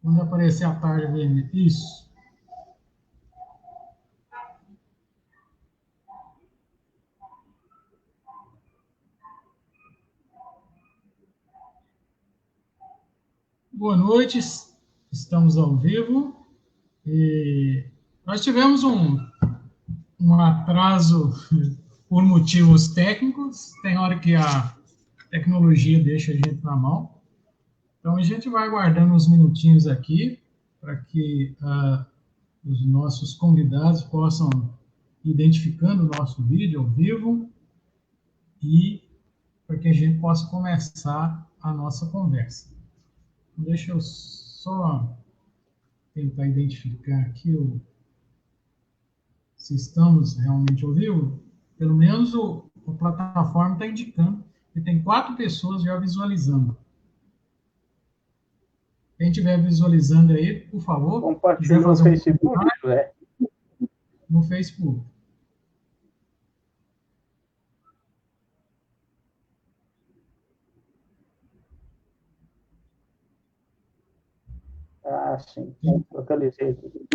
Quando aparecer a tarja vermelha. Isso. Boa noite, estamos ao vivo. E nós tivemos um atraso por motivos técnicos. Tem hora que a tecnologia deixa a gente na mão. Então, a gente vai aguardando uns minutinhos aqui para que os nossos convidados possam ir identificando o nosso vídeo ao vivo e para que a gente possa começar a nossa conversa. Deixa eu só tentar identificar aqui se estamos realmente ao vivo. Pelo menos a plataforma está indicando que tem 4 pessoas já visualizando. Quem estiver visualizando aí, por favor, compartilhe no Facebook, José. No Facebook. Ah, sim. Localizei aqui.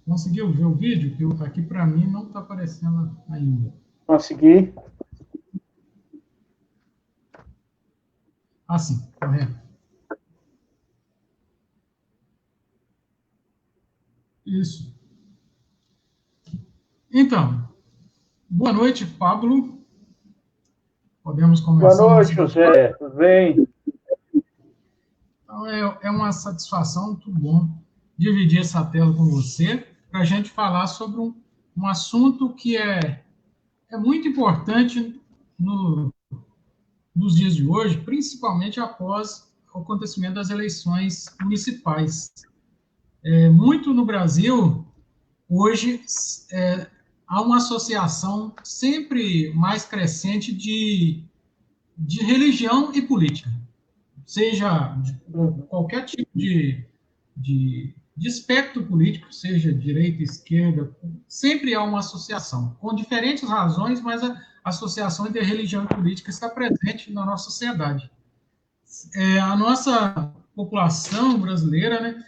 Conseguiu ver o vídeo? Que aqui para mim não está aparecendo ainda. Consegui. Ah, sim, correto. Isso. Então, boa noite, Pablo. Podemos começar? Boa noite, José. Tudo bem? Então, é uma satisfação, muito bom dividir essa tela com você, para a gente falar sobre um assunto que é muito importante nos dias de hoje, principalmente após o acontecimento das eleições municipais. Muito no Brasil, hoje, há uma associação sempre mais crescente de religião e política, seja qualquer tipo de espectro político, seja direita, esquerda, sempre há uma associação, com diferentes razões, mas a associação entre religião e política está presente na nossa sociedade. A nossa população brasileira, né,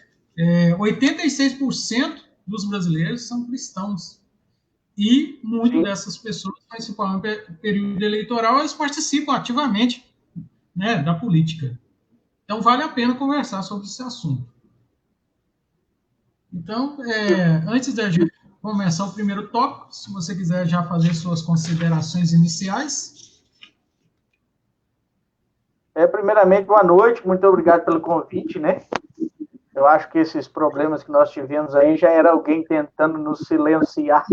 86% dos brasileiros são cristãos. E muitas dessas pessoas, principalmente no período eleitoral, eles participam ativamente, né, da política. Então, vale a pena conversar sobre esse assunto. Então, antes da gente começar o primeiro tópico, se você quiser já fazer suas considerações iniciais. Primeiramente, boa noite, muito obrigado pelo convite, né? Eu acho que esses problemas que nós tivemos aí já era alguém tentando nos silenciar.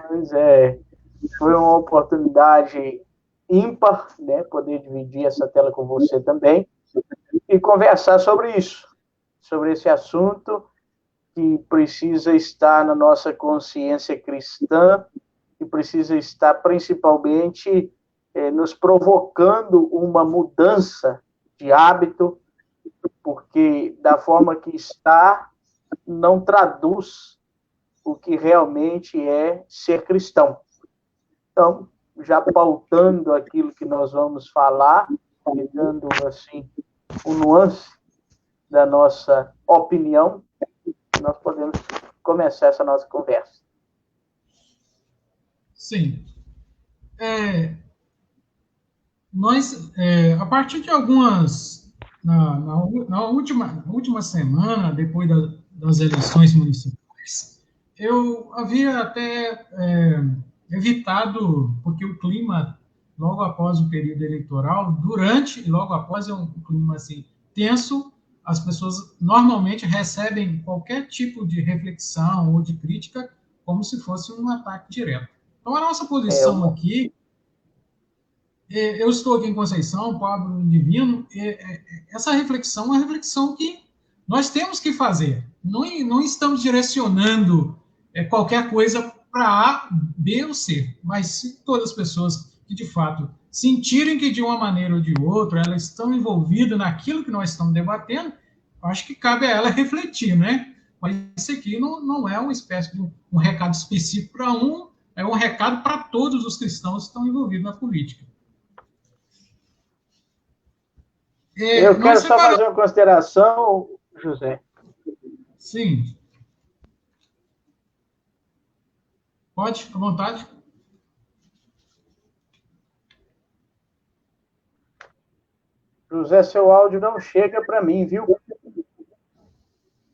Mas foi uma oportunidade ímpar, né? Poder dividir essa tela com você também e conversar sobre isso, sobre esse assunto que precisa estar na nossa consciência cristã, que precisa estar principalmente nos provocando uma mudança de hábito, porque da forma que está, não traduz o que realmente é ser cristão. Então, já pautando aquilo que nós vamos falar, e dando, assim, um nuance da nossa opinião, nós podemos começar essa nossa conversa. Sim. Nós, a partir de algumas... Na última semana, depois das eleições municipais, eu havia até evitado, porque o clima, logo após o período eleitoral, durante e logo após, é um clima assim, tenso. As pessoas normalmente recebem qualquer tipo de reflexão ou de crítica como se fosse um ataque direto. Então, a nossa posição aqui, eu estou aqui em Conceição, Pablo em Divino, essa reflexão é uma reflexão que nós temos que fazer. Não estamos direcionando qualquer coisa para A, B ou C, mas se todas as pessoas que, de fato, sentirem que, de uma maneira ou de outra, elas estão envolvidas naquilo que nós estamos debatendo, acho que cabe a ela refletir, né? Mas isso aqui não é uma espécie de um recado específico para um, é um recado para todos os cristãos que estão envolvidos na política. Eu quero nós só separamos. fazer uma consideração, José. Sim, pode, fica à vontade. José, seu áudio não chega para mim, viu?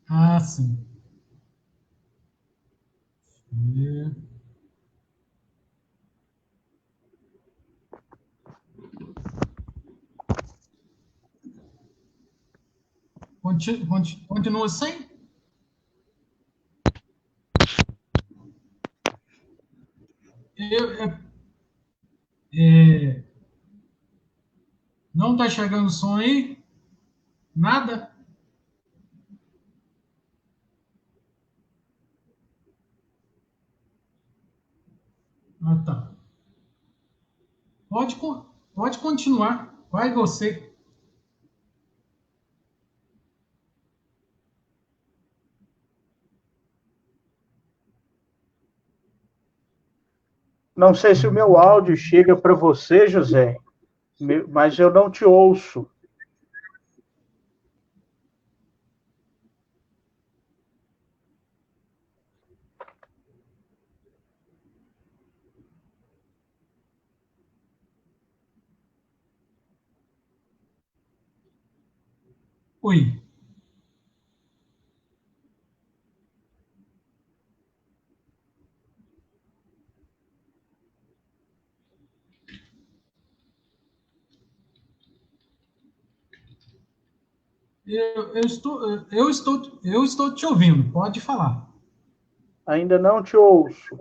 Ah, sim. É, continua sem? Eu, é, não está chegando som aí? Nada? Ah, tá. Pode, pode continuar. Vai você. Não sei se o meu áudio chega para você, José, mas eu não te ouço. Oi. Eu estou te ouvindo. Pode falar. Ainda não te ouço.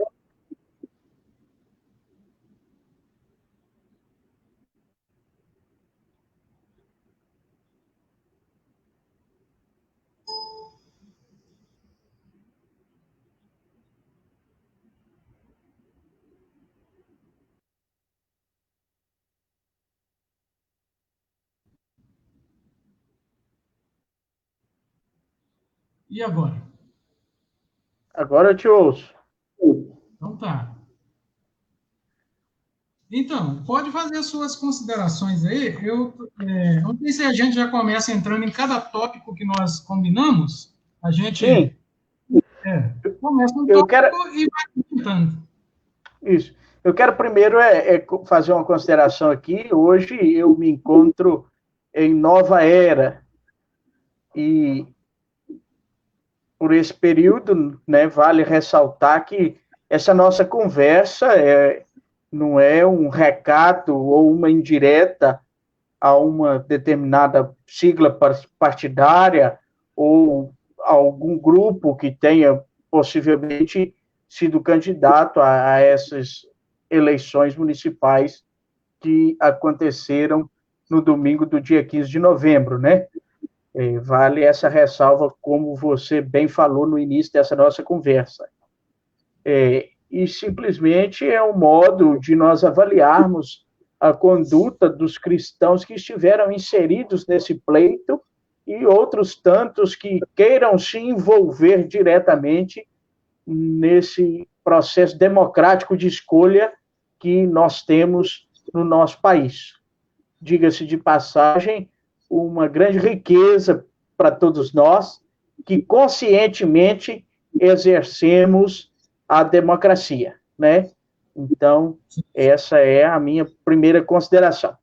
E agora? Agora eu te ouço. Então tá. Então, pode fazer as suas considerações aí. Não sei se a gente já começa entrando em cada tópico que nós combinamos. A gente Sim, começa um eu quero. tópico e vai comentando. Isso. Eu quero primeiro fazer uma consideração aqui. Hoje eu me encontro em Nova Era e por esse período, né, vale ressaltar que essa nossa conversa não é um recado ou uma indireta a uma determinada sigla partidária ou algum grupo que tenha possivelmente sido candidato a essas eleições municipais que aconteceram no domingo do dia 15 de novembro, né? Vale essa ressalva, como você bem falou no início dessa nossa conversa. E simplesmente é um modo de nós avaliarmos a conduta dos cristãos que estiveram inseridos nesse pleito e outros tantos que queiram se envolver diretamente nesse processo democrático de escolha que nós temos no nosso país. Diga-se de passagem, uma grande riqueza para todos nós que conscientemente exercemos a democracia, né? Então, essa é a minha primeira consideração.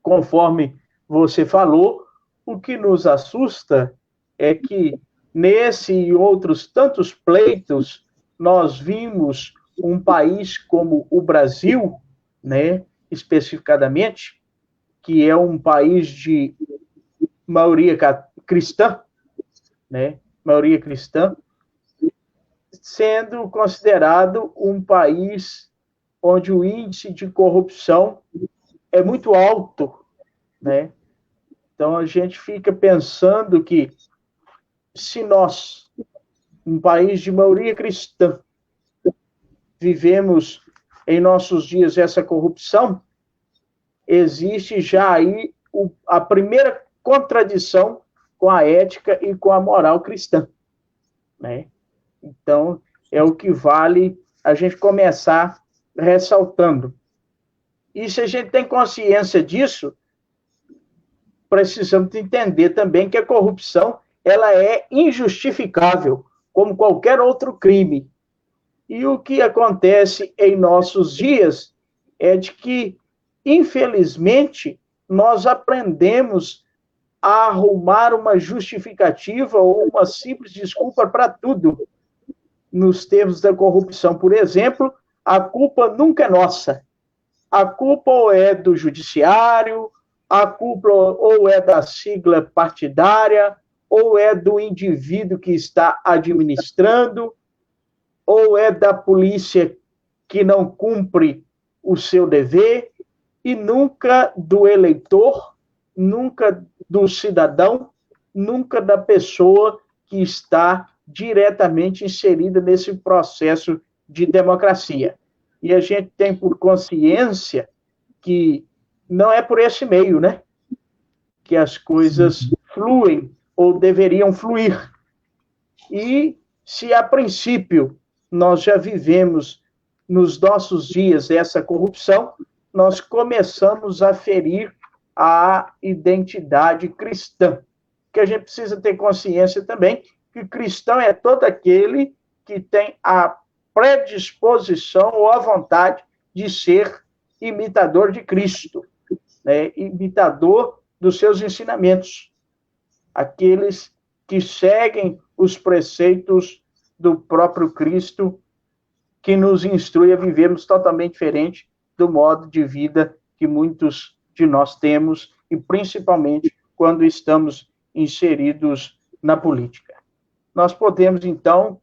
Conforme você falou, o que nos assusta é que nesse e outros tantos pleitos nós vimos um país como o Brasil, né, especificadamente, que é um país de maioria cristã, né, maioria cristã, sendo considerado um país onde o índice de corrupção é muito alto, né? Então a gente fica pensando que se nós, um país de maioria cristã, vivemos em nossos dias essa corrupção, existe já aí a primeira contradição com a ética e com a moral cristã, né? Então, é o que vale a gente começar ressaltando. E se a gente tem consciência disso, precisamos entender também que a corrupção ela é injustificável, como qualquer outro crime. E o que acontece em nossos dias é de que, infelizmente, nós aprendemos a arrumar uma justificativa ou uma simples desculpa para tudo. Nos termos da corrupção, por exemplo, a culpa nunca é nossa. A culpa ou é do judiciário, a culpa ou é da sigla partidária, ou é do indivíduo que está administrando, ou é da polícia que não cumpre o seu dever, e nunca do eleitor, nunca do cidadão, nunca da pessoa que está diretamente inserida nesse processo de democracia. E a gente tem por consciência que não é por esse meio, né, que as coisas fluem ou deveriam fluir. E se a princípio nós já vivemos nos nossos dias essa corrupção, nós começamos a ferir a identidade cristã. Que a gente precisa ter consciência também que cristão é todo aquele que tem a predisposição ou a vontade de ser imitador de Cristo, né? Imitador dos seus ensinamentos. Aqueles que seguem os preceitos do próprio Cristo, que nos instrui a vivermos totalmente diferente do modo de vida que muitos de nós temos, e principalmente quando estamos inseridos na política. Nós podemos, então,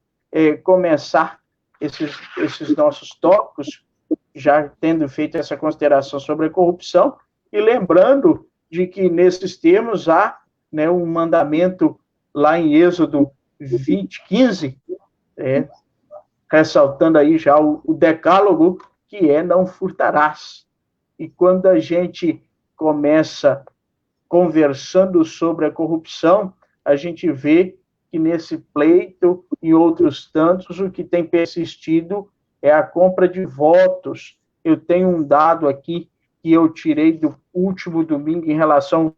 começar esses nossos tópicos, já tendo feito essa consideração sobre a corrupção, e lembrando de que, nesses termos, há, né, um mandamento lá em Êxodo 20:15, ressaltando aí já o decálogo, que é não furtarás. E quando a gente começa conversando sobre a corrupção, a gente vê que nesse pleito e outros tantos, o que tem persistido é a compra de votos. Eu tenho um dado aqui que eu tirei do último domingo em relação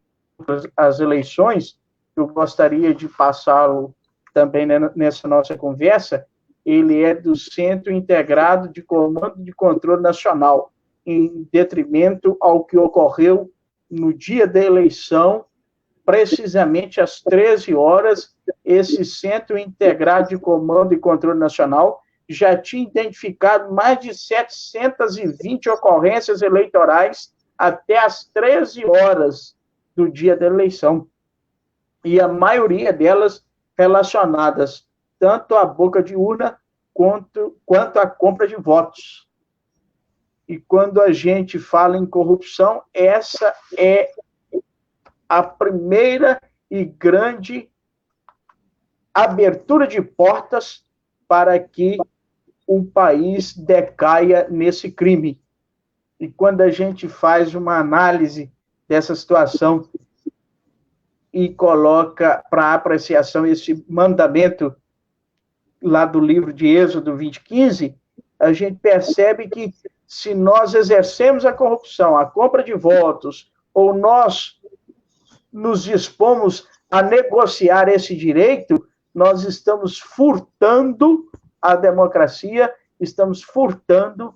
às eleições, eu gostaria de passá-lo também nessa nossa conversa. Ele é do Centro Integrado de Comando de Controle Nacional, em detrimento ao que ocorreu no dia da eleição, precisamente às 13 horas, esse Centro Integrado de Comando e Controle Nacional já tinha identificado mais de 720 ocorrências eleitorais até às 13 horas do dia da eleição. E a maioria delas relacionadas tanto à boca de urna quanto à compra de votos. E quando a gente fala em corrupção, essa é a primeira e grande abertura de portas para que o país decaia nesse crime. E quando a gente faz uma análise dessa situação e coloca para apreciação esse mandamento lá do livro de Êxodo 20:15, a gente percebe que se nós exercemos a corrupção, a compra de votos, ou nós nos dispomos a negociar esse direito, nós estamos furtando a democracia, estamos furtando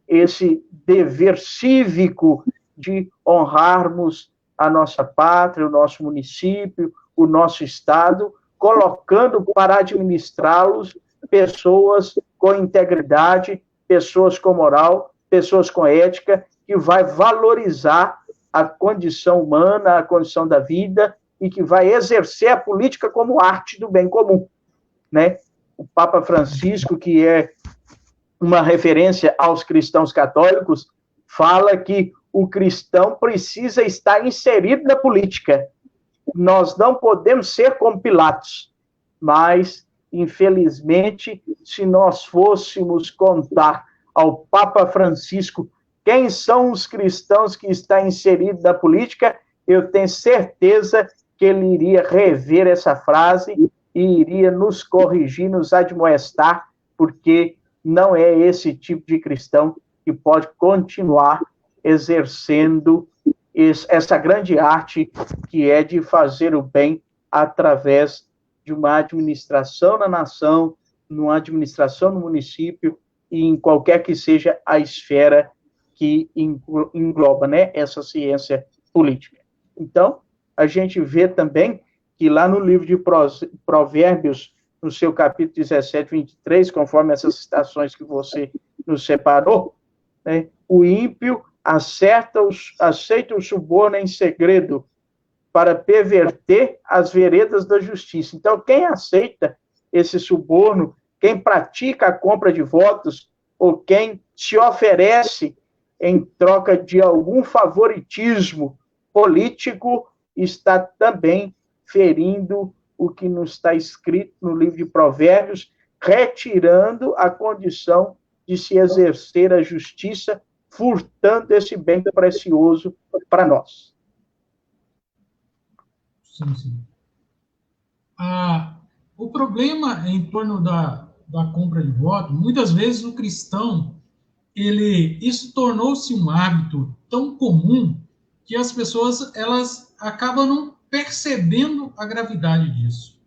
esse dever cívico de honrarmos a nossa pátria, o nosso município, o nosso estado, colocando para administrá-los pessoas com integridade, pessoas com moral, pessoas com ética, que vai valorizar a condição humana, a condição da vida, e que vai exercer a política como arte do bem comum, né? O Papa Francisco, que é uma referência aos cristãos católicos, fala que o cristão precisa estar inserido na política. Nós não podemos ser como Pilatos, mas, infelizmente, se nós fôssemos contar ao Papa Francisco quem são os cristãos que estão inseridos na política, eu tenho certeza que ele iria rever essa frase e iria nos corrigir, nos admoestar, porque não é esse tipo de cristão que pode continuar exercendo essa grande arte que é de fazer o bem através de uma administração na nação, numa administração no município e em qualquer que seja a esfera que engloba, né, essa ciência política. Então, a gente vê também que lá no livro de Provérbios, no seu capítulo 17, 23, conforme essas citações que você nos separou, né, o ímpio aceita o suborno em segredo para perverter as veredas da justiça. Então, quem aceita esse suborno, quem pratica a compra de votos, ou quem se oferece em troca de algum favoritismo político, está também ferindo o que nos está escrito no livro de Provérbios, retirando a condição de se exercer a justiça, furtando esse bem precioso para nós. Sim, sim. O problema em torno da compra de voto, muitas vezes o cristão, isso tornou-se um hábito tão comum que as pessoas elas acabam não percebendo a gravidade disso.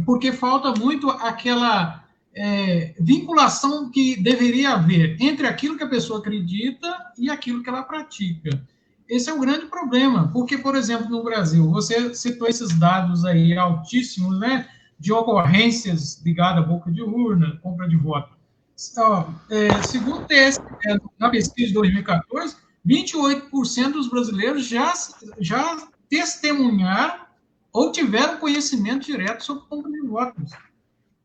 Porque falta muito aquela vinculação que deveria haver entre aquilo que a pessoa acredita e aquilo que ela pratica. Esse é o grande problema, porque, por exemplo, no Brasil, você citou esses dados aí altíssimos, né, de ocorrências ligadas à boca de urna, compra de voto. Segundo o TSE, na pesquisa de 2014, 28% dos brasileiros já testemunharam ou tiveram conhecimento direto sobre compra de votos.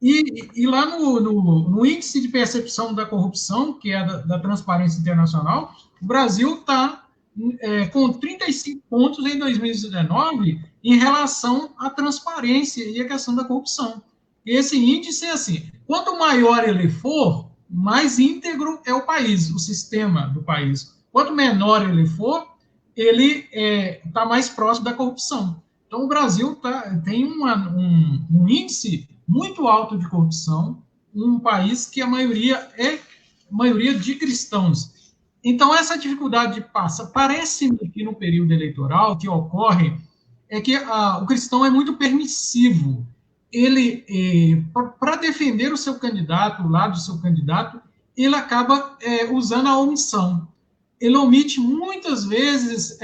E lá no índice de percepção da corrupção, que é da Transparência Internacional, o Brasil está com 35 pontos em 2019 em relação à transparência e à questão da corrupção. Esse índice é assim, quanto maior ele for, mais íntegro é o país, o sistema do país. Quanto menor ele for, ele está mais próximo da corrupção. Então, o Brasil tem um índice muito alto de corrupção, um país que a maioria é maioria de cristãos. Então, essa dificuldade de passa, parece-me que no período eleitoral que ocorre é que o cristão é muito permissivo. Ele, para defender o seu candidato, o lado do seu candidato, ele acaba usando a omissão. Ele omite muitas vezes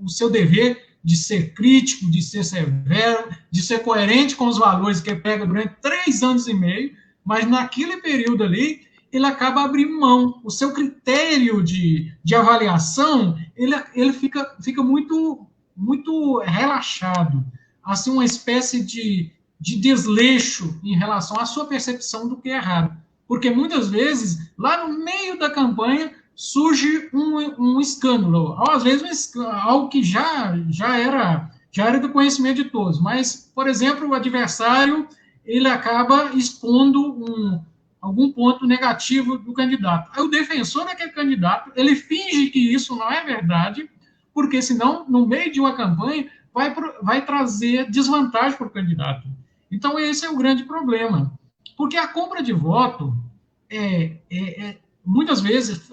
o seu dever de ser crítico, de ser severo, de ser coerente com os valores que ele pega durante 3 anos e meio, mas naquele período ali, ele acaba abrindo mão. O seu critério de avaliação, ele fica muito, muito relaxado. Assim, uma espécie de desleixo em relação à sua percepção do que é errado. Porque muitas vezes, lá no meio da campanha, surge um escândalo. Às vezes, algo que já era do conhecimento de todos. Mas, por exemplo, o adversário ele acaba expondo algum ponto negativo do candidato. Aí o defensor daquele candidato, ele finge que isso não é verdade, porque senão, no meio de uma campanha, vai trazer desvantagem para o candidato. Então, esse é o grande problema. Porque a compra de voto, muitas vezes,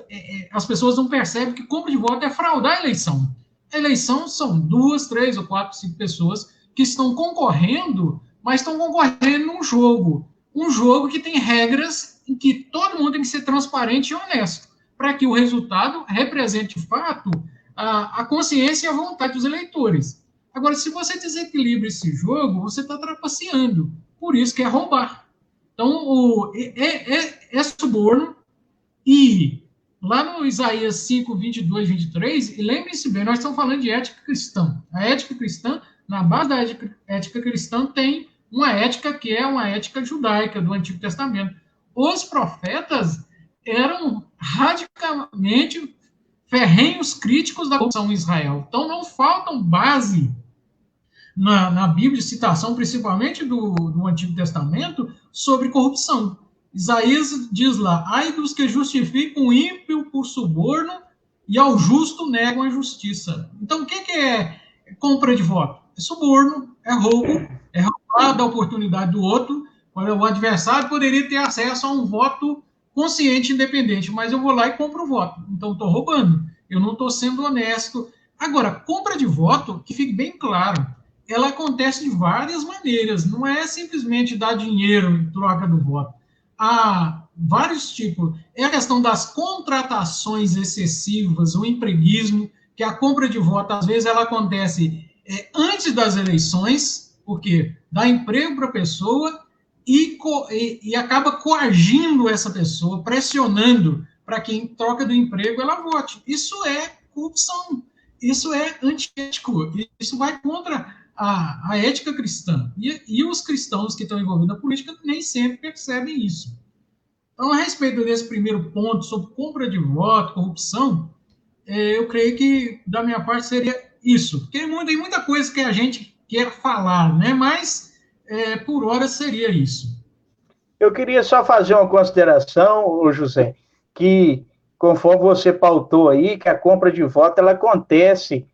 as pessoas não percebem que compra de voto é fraudar a eleição. A eleição são 2, 3 ou 4, 5 pessoas que estão concorrendo, mas estão concorrendo num jogo. Um jogo que tem regras em que todo mundo tem que ser transparente e honesto, para que o resultado represente, de fato, a consciência e a vontade dos eleitores. Agora, se você desequilibra esse jogo, você está trapaceando. Por isso que é roubar. Então, é suborno. E lá no Isaías 5, 22, 23, e lembre-se bem, nós estamos falando de ética cristã. A ética cristã, na base da ética cristã, tem uma ética que é uma ética judaica do Antigo Testamento. Os profetas eram radicalmente ferrenhos críticos da corrupção em Israel. Então, não faltam base na Bíblia, citação principalmente do Antigo Testamento, sobre corrupção. Isaías diz lá, ai dos que justificam o ímpio por suborno e ao justo negam a justiça. Então, o que é compra de voto? É suborno, é roubo, é roubar da oportunidade do outro. O adversário poderia ter acesso a um voto consciente e independente, mas eu vou lá e compro o voto. Então, estou roubando. Eu não estou sendo honesto, Agora, compra de voto, que fique bem claro, ela acontece de várias maneiras, não é simplesmente dar dinheiro em troca do voto. Há vários tipos. É a questão das contratações excessivas, o empreguismo, que a compra de voto, às vezes, ela acontece antes das eleições, porque dá emprego para a pessoa e acaba coagindo essa pessoa, pressionando para que, em troca do emprego, ela vote. Isso é corrupção. Isso é antiético, isso vai contra a ética cristã. E os cristãos que estão envolvidos na política nem sempre percebem isso. Então, a respeito desse primeiro ponto sobre compra de voto, corrupção, eu creio que, da minha parte, seria isso. Porque tem muita coisa que a gente quer falar, né? Mas, por hora, seria isso. Eu queria só fazer uma consideração, José, que conforme você pautou aí, que a compra de voto ela acontece,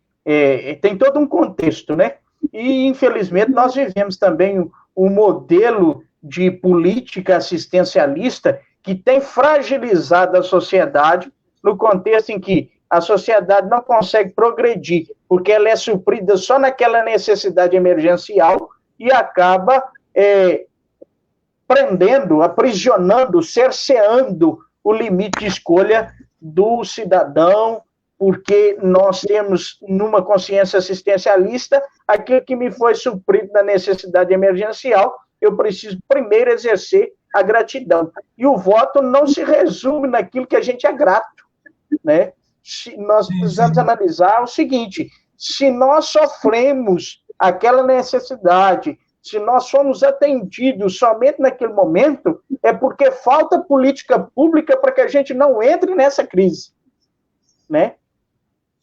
tem todo um contexto, né? E, infelizmente, nós vivemos também um modelo de política assistencialista que tem fragilizado a sociedade no contexto em que a sociedade não consegue progredir, porque ela é suprida só naquela necessidade emergencial e acaba prendendo, aprisionando, cerceando o limite de escolha do cidadão, porque nós temos, numa consciência assistencialista, aquilo que me foi suprido na necessidade emergencial, eu preciso primeiro exercer a gratidão. E o voto não se resume naquilo que a gente é grato, né? Nós precisamos analisar o seguinte: se nós sofremos aquela necessidade, se nós somos atendidos somente naquele momento, é porque falta política pública para que a gente não entre nessa crise, né?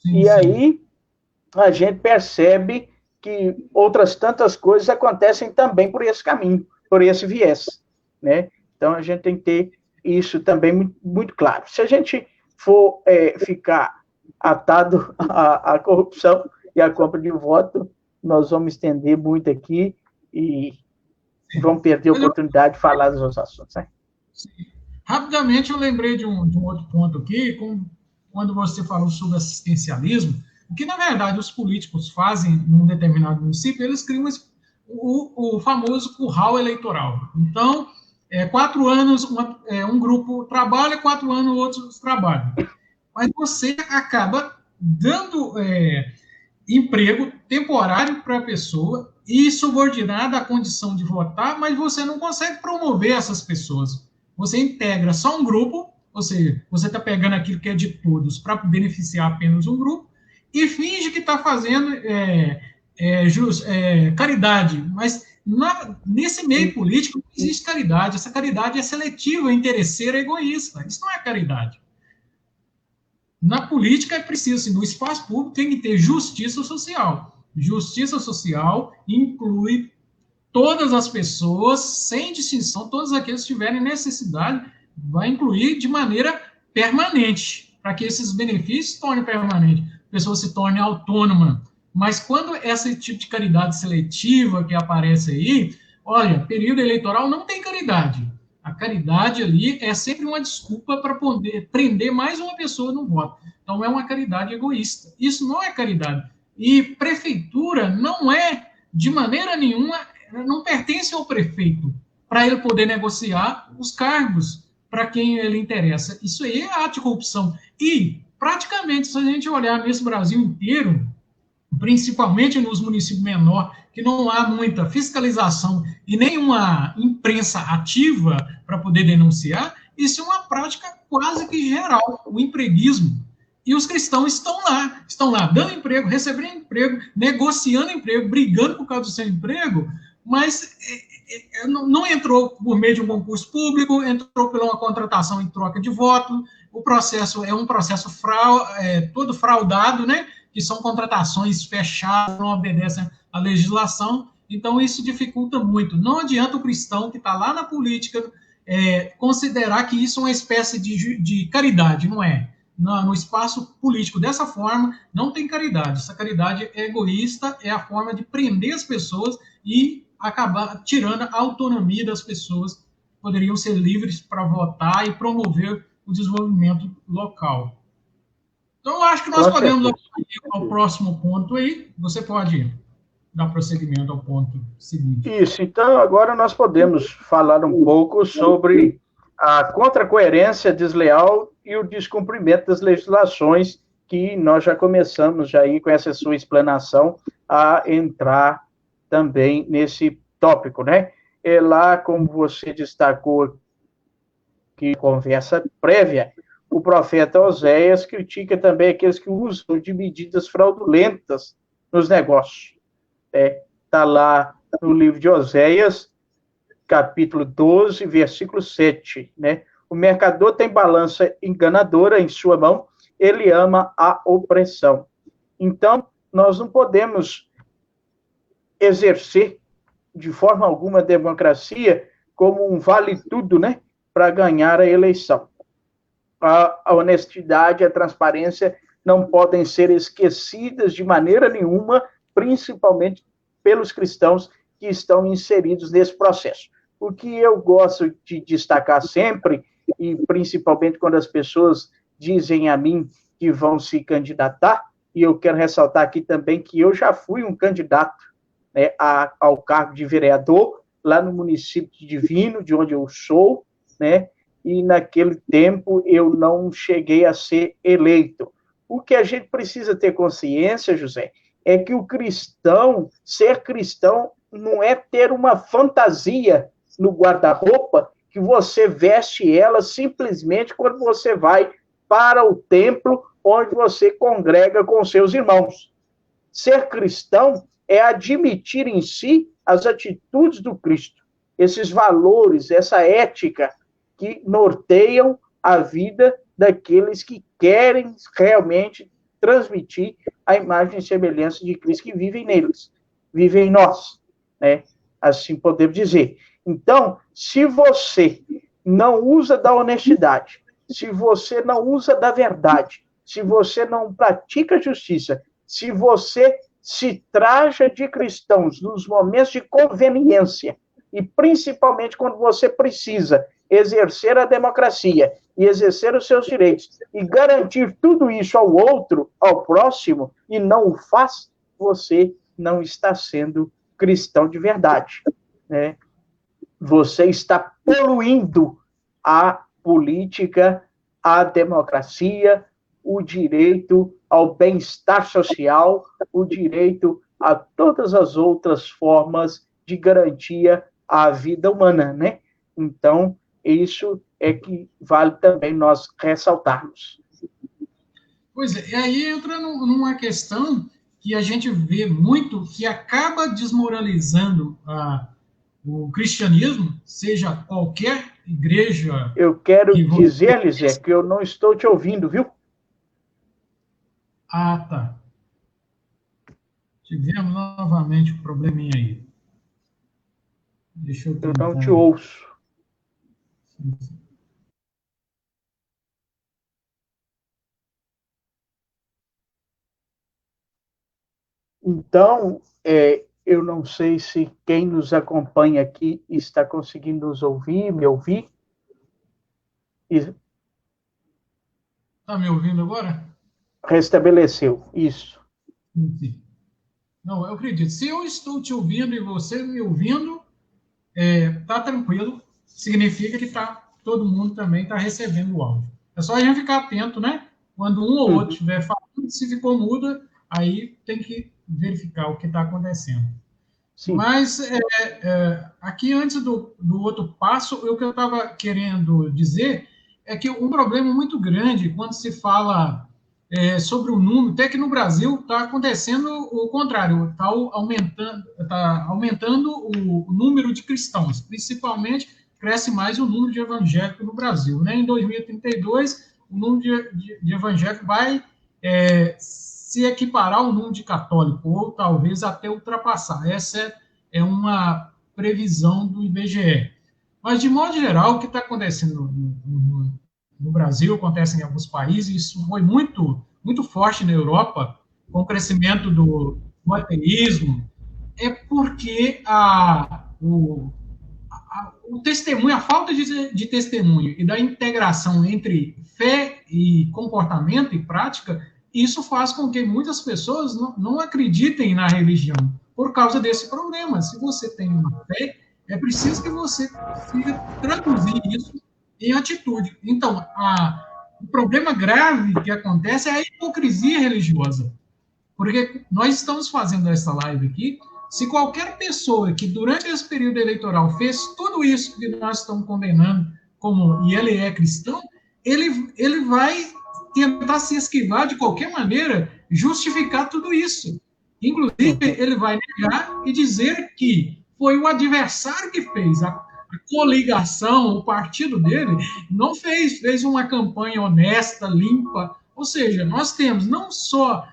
E aí a gente percebe que outras tantas coisas acontecem também por esse caminho, por esse viés, né? Então a gente tem que ter isso também muito, muito claro. Se a gente for ficar atado à corrupção e à compra de voto, nós vamos estender muito aqui e vamos perder a oportunidade de falar dos outros assuntos, né? Sim. Rapidamente, eu lembrei de um outro ponto aqui, quando você falou sobre assistencialismo, o que, na verdade, os políticos fazem num determinado município, eles criam o famoso curral eleitoral. Então, 4 anos, um grupo trabalha, 4 anos outros trabalham. Mas você acaba dando emprego temporário para a pessoa e subordinada à condição de votar, mas você não consegue promover essas pessoas. Você integra só um grupo, ou seja, você está pegando aquilo que é de todos para beneficiar apenas um grupo e finge que está fazendo caridade, mas nesse meio político não existe caridade. Essa caridade é seletiva, interesseira, egoísta. Isso não é caridade. Na política é preciso, assim, no espaço público tem que ter justiça social. Justiça social inclui todas as pessoas, sem distinção, todos aqueles que tiverem necessidade, vai incluir de maneira permanente, para que esses benefícios se tornem permanentes, a pessoa se torne autônoma. Mas quando esse tipo de caridade seletiva que aparece aí, olha, período eleitoral não tem caridade. A caridade ali é sempre uma desculpa para poder prender mais uma pessoa no voto. Então, é uma caridade egoísta. Isso não é caridade. E prefeitura não é, de maneira nenhuma, não pertence ao prefeito para ele poder negociar os cargos para quem ele interessa. Isso aí é ato de corrupção. E, praticamente, se a gente olhar nesse Brasil inteiro, principalmente nos municípios menores, que não há muita fiscalização e nenhuma imprensa ativa para poder denunciar, isso é uma prática quase que geral, o empreguismo. E os cristãos estão lá dando emprego, recebendo emprego, negociando emprego, brigando por causa do seu emprego, mas não entrou por meio de um concurso público, entrou por uma contratação em troca de voto, o processo é um processo todo fraudado, né? Que são contratações fechadas, não obedecem à legislação, então isso dificulta muito. Não adianta o cristão que está lá na política considerar que isso é uma espécie de caridade, não é? No espaço político, dessa forma, não tem caridade. Essa caridade é egoísta, é a forma de prender as pessoas e acabar tirando a autonomia das pessoas que poderiam ser livres para votar e promover o desenvolvimento local. Então, eu acho que nós podemos ir ao próximo ponto aí. Você pode dar prosseguimento ao ponto seguinte. Isso, então agora nós podemos falar um pouco sobre a contracoerência desleal e o descumprimento das legislações, que nós já começamos já aí com essa sua explanação a entrar também nesse tópico, né? É lá, como você destacou que conversa prévia, o profeta Oséias critica também aqueles que usam de medidas fraudulentas nos negócios. Está lá no livro de Oséias, capítulo 12, versículo 7, né? O mercador tem balança enganadora em sua mão, ele ama a opressão. Então, nós não podemos exercer de forma alguma a democracia como um vale-tudo, né? Para ganhar a eleição. A honestidade e a transparência não podem ser esquecidas de maneira nenhuma, principalmente pelos cristãos que estão inseridos nesse processo. O que eu gosto de destacar sempre, e principalmente quando as pessoas dizem a mim que vão se candidatar, e eu quero ressaltar aqui também que eu já fui um candidato, né, ao cargo de vereador, lá no município de Divino, de onde eu sou, né, e naquele tempo eu não cheguei a ser eleito. O que a gente precisa ter consciência, José, é que o cristão, ser cristão, não é ter uma fantasia no guarda-roupa que você veste ela simplesmente quando você vai para o templo onde você congrega com seus irmãos. Ser cristão é admitir em si as atitudes do Cristo, esses valores, essa ética que norteiam a vida daqueles que querem realmente transmitir a imagem e semelhança de Cristo que vivem neles, vivem em nós, né? Assim podemos dizer. Então, se você não usa da honestidade, se você não usa da verdade, se você não pratica a justiça, se você se traja de cristãos nos momentos de conveniência, e principalmente quando você precisa exercer a democracia e exercer os seus direitos e garantir tudo isso ao outro, ao próximo, e não o faz, você não está sendo cristão de verdade, né? Você está poluindo a política, a democracia, o direito ao bem-estar social, o direito a todas as outras formas de garantia à vida humana, né? Então, isso é que vale também nós ressaltarmos. Pois é, e aí entra numa questão que a gente vê muito, que acaba desmoralizando o cristianismo, seja qualquer igreja... Eu quero dizer, Zé, que eu não estou te ouvindo, viu? Ah, tá. Tivemos novamente um probleminha aí. Deixa eu tentar... Eu não te ouço. Sim. Então, eu não sei se quem nos acompanha aqui está conseguindo nos ouvir, me ouvir. Está me ouvindo agora? Restabeleceu, isso. Sim. Não, eu acredito. Se eu estou te ouvindo e você me ouvindo, tá tranquilo. Significa que todo mundo também está recebendo o áudio. É só a gente ficar atento, né? Quando um ou outro estiver falando, se ficou muda, aí tem que verificar o que está acontecendo. Sim. Mas aqui, antes do outro passo, o que eu estava querendo dizer é que um problema muito grande quando se fala sobre o número, até que no Brasil está acontecendo o contrário, está aumentando o número de cristãos, principalmente cresce mais o número de evangélicos no Brasil. Né? Em 2032, o número de evangélicos vai se equiparar ao número de católicos, ou talvez até ultrapassar. Essa é uma previsão do IBGE. Mas, de modo geral, o que está acontecendo no Brasil, acontece em alguns países, isso foi muito, muito forte na Europa, com o crescimento do ateísmo, é porque o testemunho, a falta de testemunho e da integração entre fé e comportamento e prática isso faz com que muitas pessoas não acreditem na religião, por causa desse problema. Se você tem uma fé, é preciso que você consiga traduzir isso em atitude. Então, o problema grave que acontece é a hipocrisia religiosa. Porque nós estamos fazendo essa live aqui, se qualquer pessoa que durante esse período eleitoral fez tudo isso que nós estamos condenando, e ele é cristão, ele vai tentar se esquivar de qualquer maneira, justificar tudo isso. Inclusive, ele vai negar e dizer que foi o adversário que fez, a coligação, o partido dele, não fez uma campanha honesta, limpa. Ou seja, nós temos não só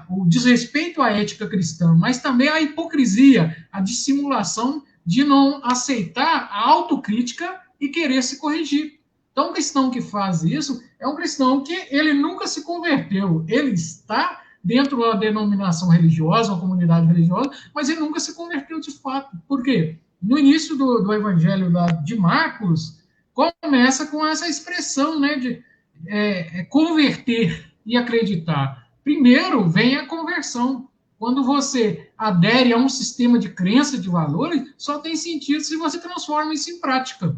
o desrespeito à ética cristã, mas também a hipocrisia, a dissimulação de não aceitar a autocrítica e querer se corrigir. Então, um cristão que faz isso é um cristão que ele nunca se converteu. Ele está dentro da denominação religiosa, uma comunidade religiosa, mas ele nunca se converteu de fato. Por quê? No início do evangelho de Marcos, começa com essa expressão, né, de converter e acreditar. Primeiro vem a conversão. Quando você adere a um sistema de crença, de valores, só tem sentido se você transforma isso em prática.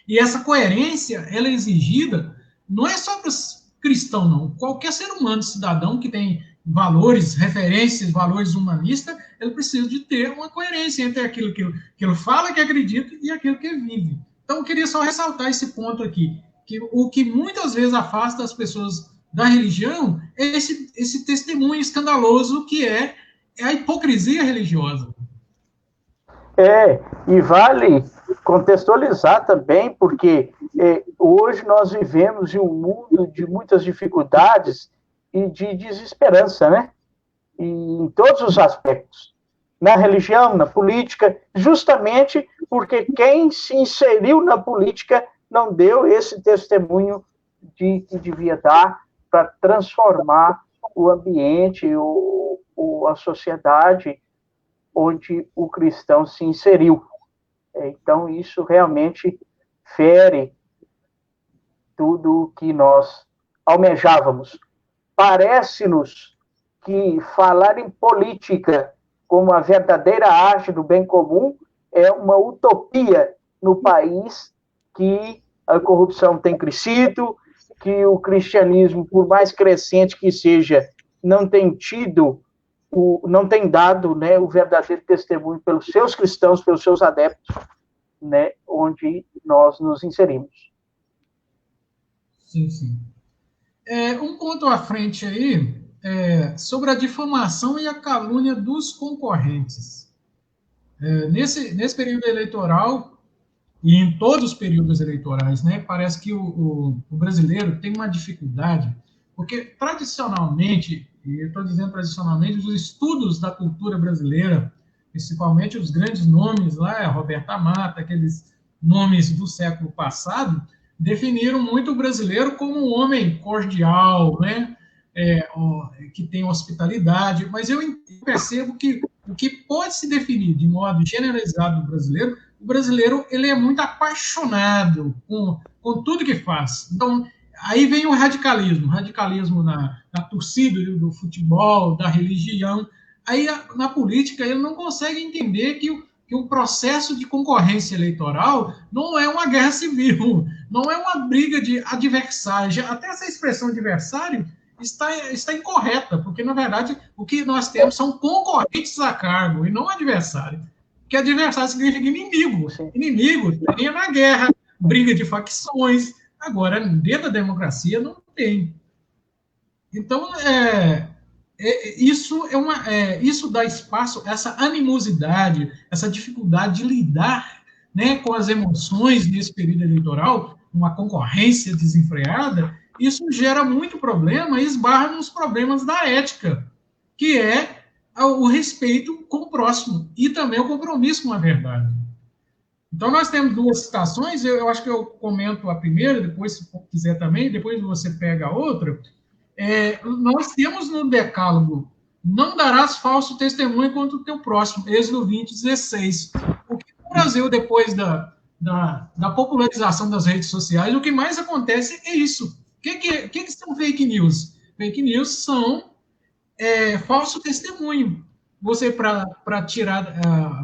E essa coerência, ela é exigida, não é só para os cristãos, não. Qualquer ser humano, cidadão que tem valores, referências, valores humanistas, ele precisa de ter uma coerência entre aquilo que ele fala que acredita e aquilo que vive. Então, eu queria só ressaltar esse ponto aqui, que o que muitas vezes afasta as pessoas da religião é esse testemunho escandaloso que é a hipocrisia religiosa. E vale contextualizar também, porque hoje nós vivemos em um mundo de muitas dificuldades e de desesperança, né? E em todos os aspectos. Na religião, na política, justamente porque quem se inseriu na política não deu esse testemunho que devia dar para transformar o ambiente, a sociedade onde o cristão se inseriu. Então, isso realmente fere tudo o que nós almejávamos. Parece-nos que falar em política como a verdadeira arte do bem comum é uma utopia no país que a corrupção tem crescido, que o cristianismo, por mais crescente que seja, não tem dado, né, o verdadeiro testemunho pelos seus cristãos, pelos seus adeptos, né, onde nós nos inserimos. Sim, sim. Um ponto à frente aí sobre a difamação e a calúnia dos concorrentes. Nesse período eleitoral, e em todos os períodos eleitorais, né, parece que o brasileiro tem uma dificuldade, porque tradicionalmente, e eu estou dizendo tradicionalmente, os estudos da cultura brasileira, principalmente os grandes nomes lá, Roberta Mata, aqueles nomes do século passado, definiram muito o brasileiro como um homem cordial, né, que tem hospitalidade, mas eu percebo que o que pode se definir de modo generalizado o brasileiro ele é muito apaixonado com tudo que faz. Então, aí vem o radicalismo na torcida do futebol, da religião. Aí, na política, ele não consegue entender que o processo de concorrência eleitoral não é uma guerra civil, não é uma briga de adversários. Até essa expressão adversário está incorreta, porque, na verdade, o que nós temos são concorrentes a cargo e não adversário. Porque adversário significa inimigo. Inimigo tem na guerra, briga de facções. Agora, dentro da democracia, não tem. Então, isso dá espaço, essa animosidade, essa dificuldade de lidar, né, com as emoções nesse período eleitoral, uma concorrência desenfreada, isso gera muito problema e esbarra nos problemas da ética, que é o respeito com o próximo e também o compromisso com a verdade. Então, nós temos duas citações, eu acho que eu comento a primeira, depois, se quiser também, depois você pega a outra. Nós temos no Decálogo, não darás falso testemunho contra o teu próximo, Êxodo 20, 16. O que no Brasil, depois da popularização das redes sociais, o que mais acontece é isso. O que são fake news? Fake news são falso testemunho. Você, para tirar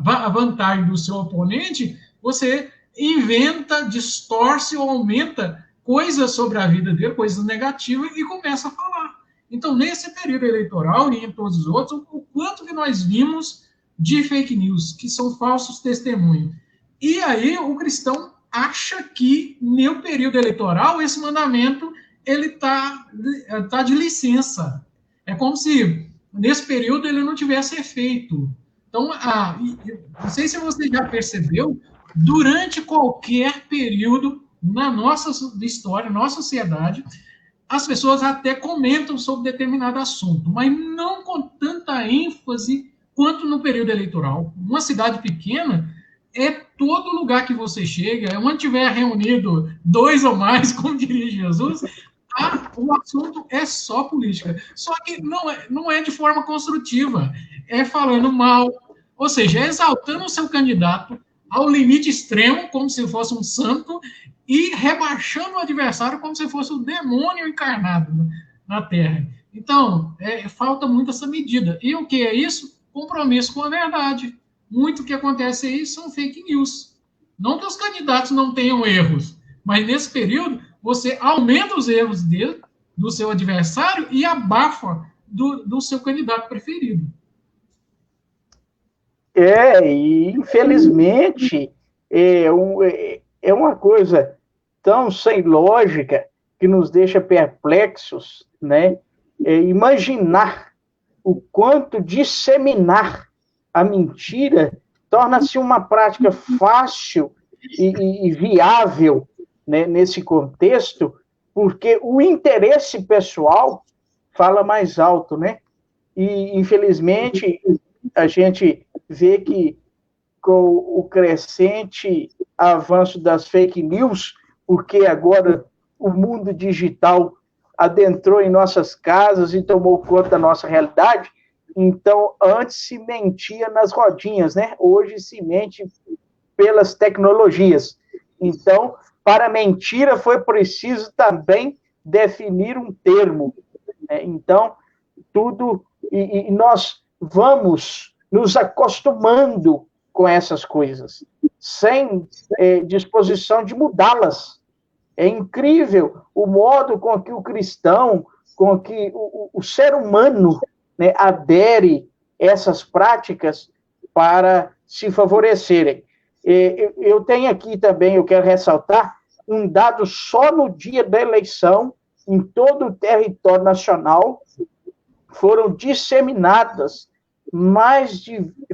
a vantagem do seu oponente, você inventa, distorce ou aumenta coisas sobre a vida dele, coisas negativas, e começa a falar. Então, nesse período eleitoral e em todos os outros, o quanto que nós vimos de fake news, que são falsos testemunhos. E aí o cristão acha que, no período eleitoral, esse mandamento ele tá de licença. É como se, nesse período, ele não tivesse efeito. Então, não sei se você já percebeu, durante qualquer período na nossa história, nossa sociedade, as pessoas até comentam sobre determinado assunto, mas não com tanta ênfase quanto no período eleitoral. Uma cidade pequena é todo lugar que você chega, onde tiver reunido 2 ou mais, como diria Jesus, o assunto é só política. Só que não é de forma construtiva, é falando mal, ou seja, exaltando o seu candidato ao limite extremo, como se fosse um santo, e rebaixando o adversário como se fosse o demônio encarnado na Terra. Então, falta muito essa medida. E o que é isso? Compromisso com a verdade. Muito que acontece aí são fake news. Não que os candidatos não tenham erros, mas nesse período você aumenta os erros do seu adversário e abafa do seu candidato preferido. E infelizmente é uma coisa tão sem lógica que nos deixa perplexos, né? Imaginar o quanto disseminar a mentira torna-se uma prática fácil e viável, né, nesse contexto, porque o interesse pessoal fala mais alto, né? E, infelizmente, a gente vê que com o crescente avanço das fake news, porque agora o mundo digital adentrou em nossas casas e tomou conta da nossa realidade, então antes se mentia nas rodinhas, né? Hoje se mente pelas tecnologias. Então, para a mentira foi preciso também definir um termo. Então, tudo, e nós vamos nos acostumando com essas coisas, sem disposição de mudá-las. É incrível o modo com que o cristão, com que o ser humano, né, adere essas práticas para se favorecerem. Eu tenho aqui também, eu quero ressaltar, um dado só no dia da eleição, em todo o território nacional, foram disseminadas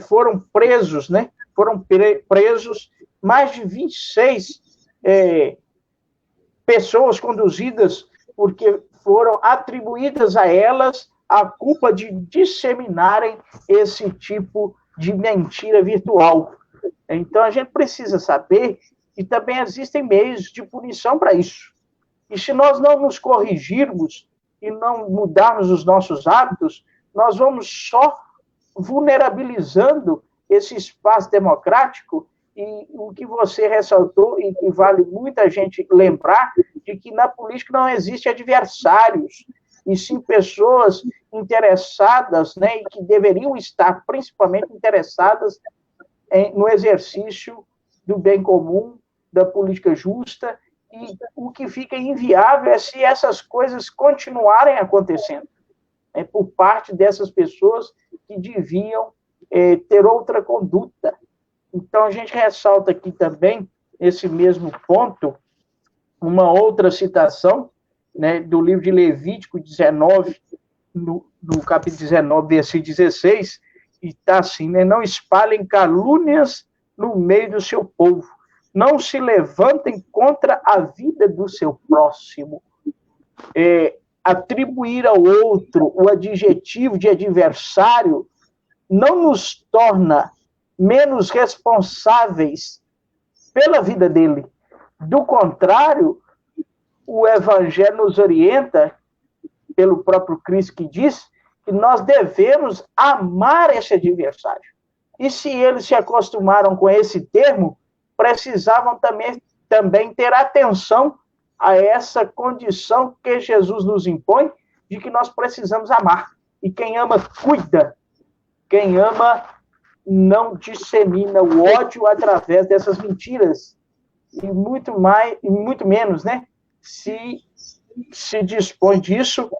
foram presos, né? Foram presos mais de 26 pessoas conduzidas, porque foram atribuídas a elas a culpa de disseminarem esse tipo de mentira virtual. Então, a gente precisa saber que também existem meios de punição para isso. E se nós não nos corrigirmos e não mudarmos os nossos hábitos, nós vamos só vulnerabilizando esse espaço democrático. E o que você ressaltou, e que vale muita gente lembrar, de que na política não existe adversários, e sim pessoas interessadas, né, e que deveriam estar principalmente interessadas no exercício do bem comum, da política justa, e o que fica inviável é se essas coisas continuarem acontecendo, por parte dessas pessoas que deviam ter outra conduta. Então, a gente ressalta aqui também, esse mesmo ponto, uma outra citação, né, do livro de Levítico 19, no capítulo 19, versículo 16, e está assim, né, não espalhem calúnias no meio do seu povo, não se levantem contra a vida do seu próximo. Atribuir ao outro o adjetivo de adversário não nos torna menos responsáveis pela vida dele. Do contrário, o Evangelho nos orienta, pelo próprio Cristo que diz, que nós devemos amar esse adversário. E se eles se acostumaram com esse termo, precisavam também ter atenção a essa condição que Jesus nos impõe, de que nós precisamos amar. E quem ama, cuida. Quem ama, não dissemina o ódio através dessas mentiras. E muito mais, e muito menos, né? Se dispõe disso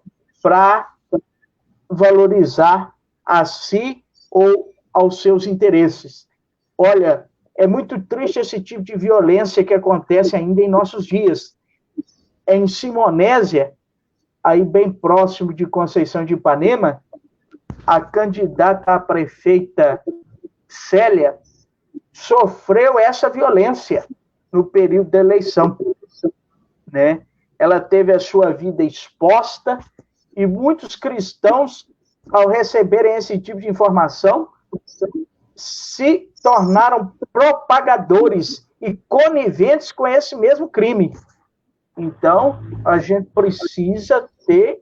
para valorizar a si ou aos seus interesses. Olha, é muito triste esse tipo de violência que acontece ainda em nossos dias. Em Simonésia, aí bem próximo de Conceição de Ipanema, a candidata a prefeita Célia sofreu essa violência no período da eleição, né? Ela teve a sua vida exposta e muitos cristãos, ao receberem esse tipo de informação, se tornaram propagadores e coniventes com esse mesmo crime. Então, a gente precisa ter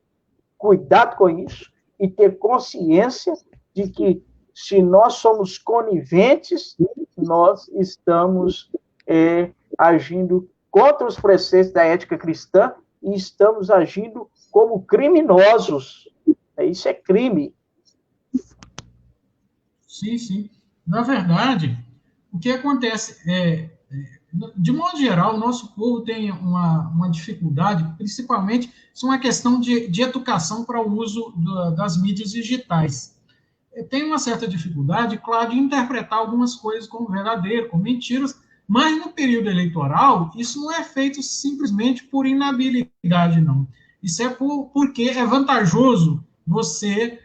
cuidado com isso e ter consciência de que, se nós somos coniventes, nós estamos agindo contra os preceitos da ética cristã e estamos agindo como criminosos. Isso é crime. Sim, sim. Na verdade, o que acontece de modo geral, o nosso povo tem uma dificuldade, principalmente, isso é uma questão de educação para o uso das mídias digitais. Tem uma certa dificuldade, claro, de interpretar algumas coisas como verdadeiro, como mentiras, mas no período eleitoral, isso não é feito simplesmente por inabilidade, não. Isso é porque é vantajoso você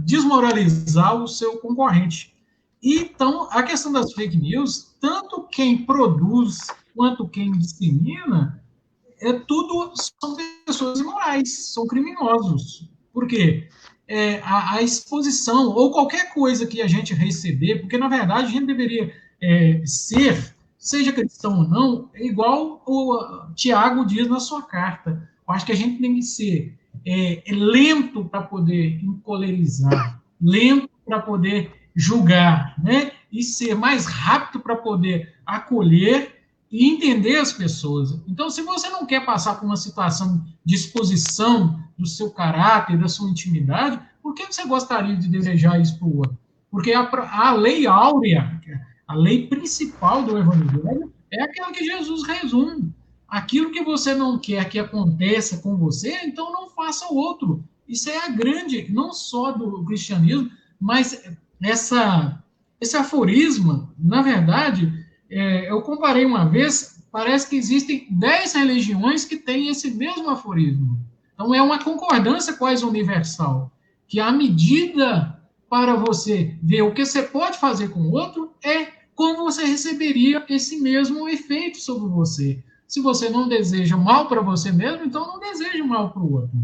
desmoralizar o seu concorrente. Então, a questão das fake news, tanto quem produz quanto quem dissemina, tudo são pessoas imorais, são criminosos. Por quê? A exposição, ou qualquer coisa que a gente receber, porque, na verdade, a gente deveria seja cristão ou não, igual o Tiago diz na sua carta. Eu acho que a gente tem que ser lento para poder encolerizar, lento para poder julgar, né? E ser mais rápido para poder acolher e entender as pessoas. Então, se você não quer passar por uma situação de exposição do seu caráter, da sua intimidade, por que você gostaria de desejar isso para o outro? Porque a lei áurea, a lei principal do evangelho, é aquela que Jesus resume. Aquilo que você não quer que aconteça com você, então não faça o outro. Isso é a grande, não só do cristianismo, mas esse aforisma, na verdade, eu comparei uma vez, parece que existem 10 religiões que têm esse mesmo aforismo. Então, é uma concordância quase universal, que a medida para você ver o que você pode fazer com o outro é como você receberia esse mesmo efeito sobre você. Se você não deseja mal para você mesmo, então não deseje mal para o outro.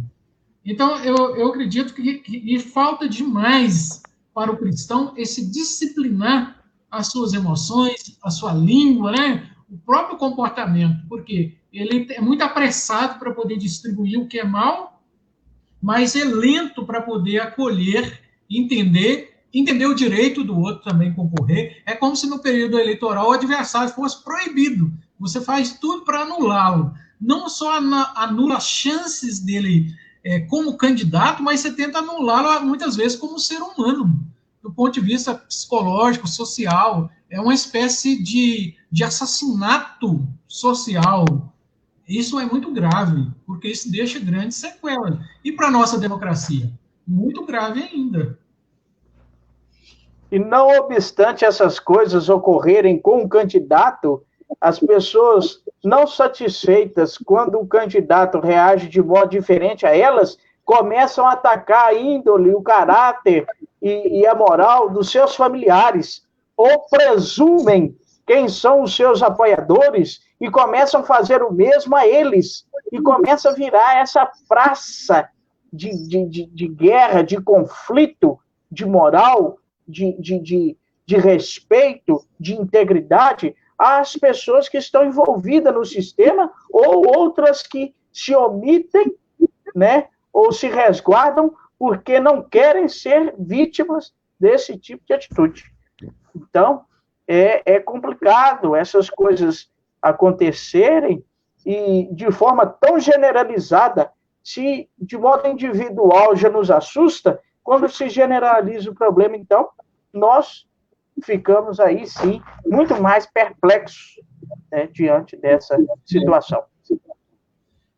Então, eu acredito que falta demais para o cristão esse disciplinar as suas emoções, a sua língua, né? O próprio comportamento, porque ele é muito apressado para poder distribuir o que é mal, mas é lento para poder acolher, entender o direito do outro também concorrer. É como se no período eleitoral o adversário fosse proibido. Você faz tudo para anulá-lo. Não só anula as chances dele como candidato, mas você tenta anulá-lo muitas vezes como ser humano. Do ponto de vista psicológico, social, é uma espécie de assassinato social. Isso é muito grave, porque isso deixa grandes sequelas. E para a nossa democracia? Muito grave ainda. E não obstante essas coisas ocorrerem com o candidato, as pessoas não satisfeitas quando o candidato reage de modo diferente a elas, começam a atacar a índole, o caráter e a moral dos seus familiares, ou presumem quem são os seus apoiadores e começam a fazer o mesmo a eles, e começa a virar essa praça de guerra, de conflito, de moral, de respeito, de integridade às pessoas que estão envolvidas no sistema ou outras que se omitem, né, ou se resguardam porque não querem ser vítimas desse tipo de atitude. Então, é complicado essas coisas acontecerem e de forma tão generalizada se de modo individual já nos assusta, quando se generaliza o problema, então, nós ficamos aí, sim, muito mais perplexos, né, diante dessa situação.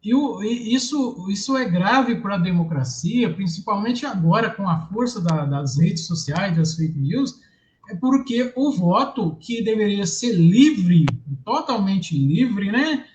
Isso é grave para a democracia, principalmente agora com a força das redes sociais, das fake news, é porque o voto, que deveria ser livre, totalmente livre, né?